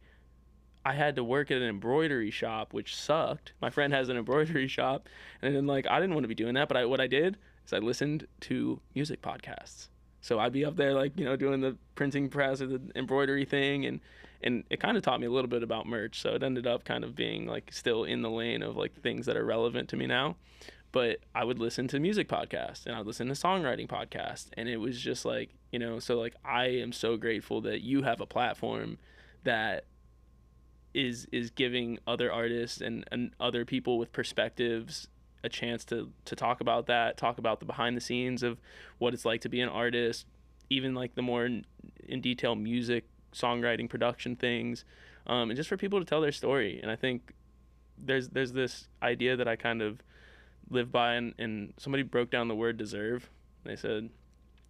I had to work at an embroidery shop, which sucked. My friend has an embroidery shop, and then like I didn't want to be doing that, but what I did is I listened to music podcasts. So I'd be up there like, you know, doing the printing press or the embroidery thing, and it kind of taught me a little bit about merch. So it ended up kind of being like still in the lane of like things that are relevant to me now. But I would listen to music podcasts, and I'd listen to songwriting podcasts, and it was just like, you know, so like I am so grateful that you have a platform that is giving other artists and other people with perspectives a chance to talk about the behind the scenes of what it's like to be an artist, even like the more in detail music, songwriting, production things, and just for people to tell their story. And I think there's this idea that I kind of live by, and somebody broke down the word deserve. They said,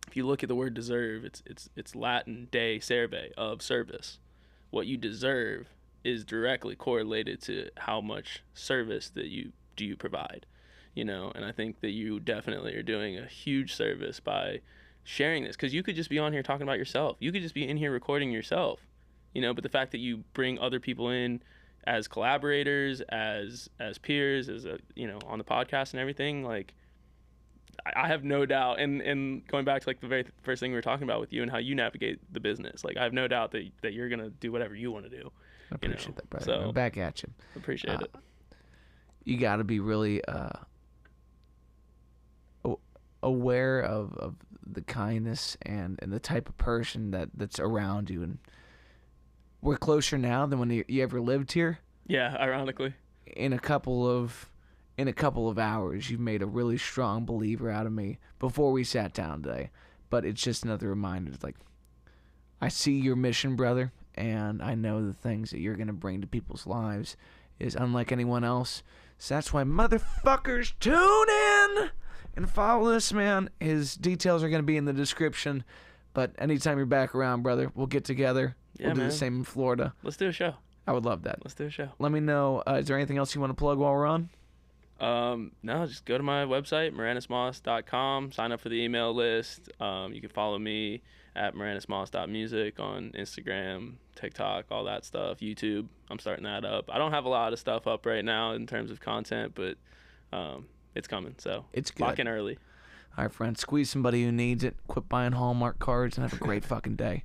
if you look at the word deserve, it's Latin de serve, of service. What you deserve is directly correlated to how much service that you provide, you know. And I think that you definitely are doing a huge service by sharing this, because you could just be on here talking about yourself, you could just be in here recording yourself, you know, but the fact that you bring other people in as collaborators, as peers, as you know, on the podcast and everything, like I have no doubt, and going back to like the very first thing we were talking about with you and how you navigate the business, like I have no doubt that you're gonna do whatever you want to do. I appreciate that, brother. So, I'm back at you. Appreciate it. You got to be really aware of the kindness and the type of person that's around you. And we're closer now than when you ever lived here. Yeah, ironically. In a couple of hours, you've made a really strong believer out of me before we sat down today. But it's just another reminder. It's like, I see your mission, brother. And I know the things that you're going to bring to people's lives is unlike anyone else. So that's why motherfuckers tune in and follow this man. His details are going to be in the description. But anytime you're back around, brother, we'll get together. Yeah, we'll do the same in Florida. Let's do a show. I would love that. Let's do a show. Let me know. Is there anything else you want to plug while we're on? No, just go to my website, meranismoss.com. Sign up for the email list. You can follow me at meranismoss.music on Instagram, TikTok, all that stuff, YouTube. I'm starting that up. I don't have a lot of stuff up right now in terms of content, but it's coming, so it's good. Lock in early. All right, friends, squeeze somebody who needs it. Quit buying Hallmark cards and have a great fucking day.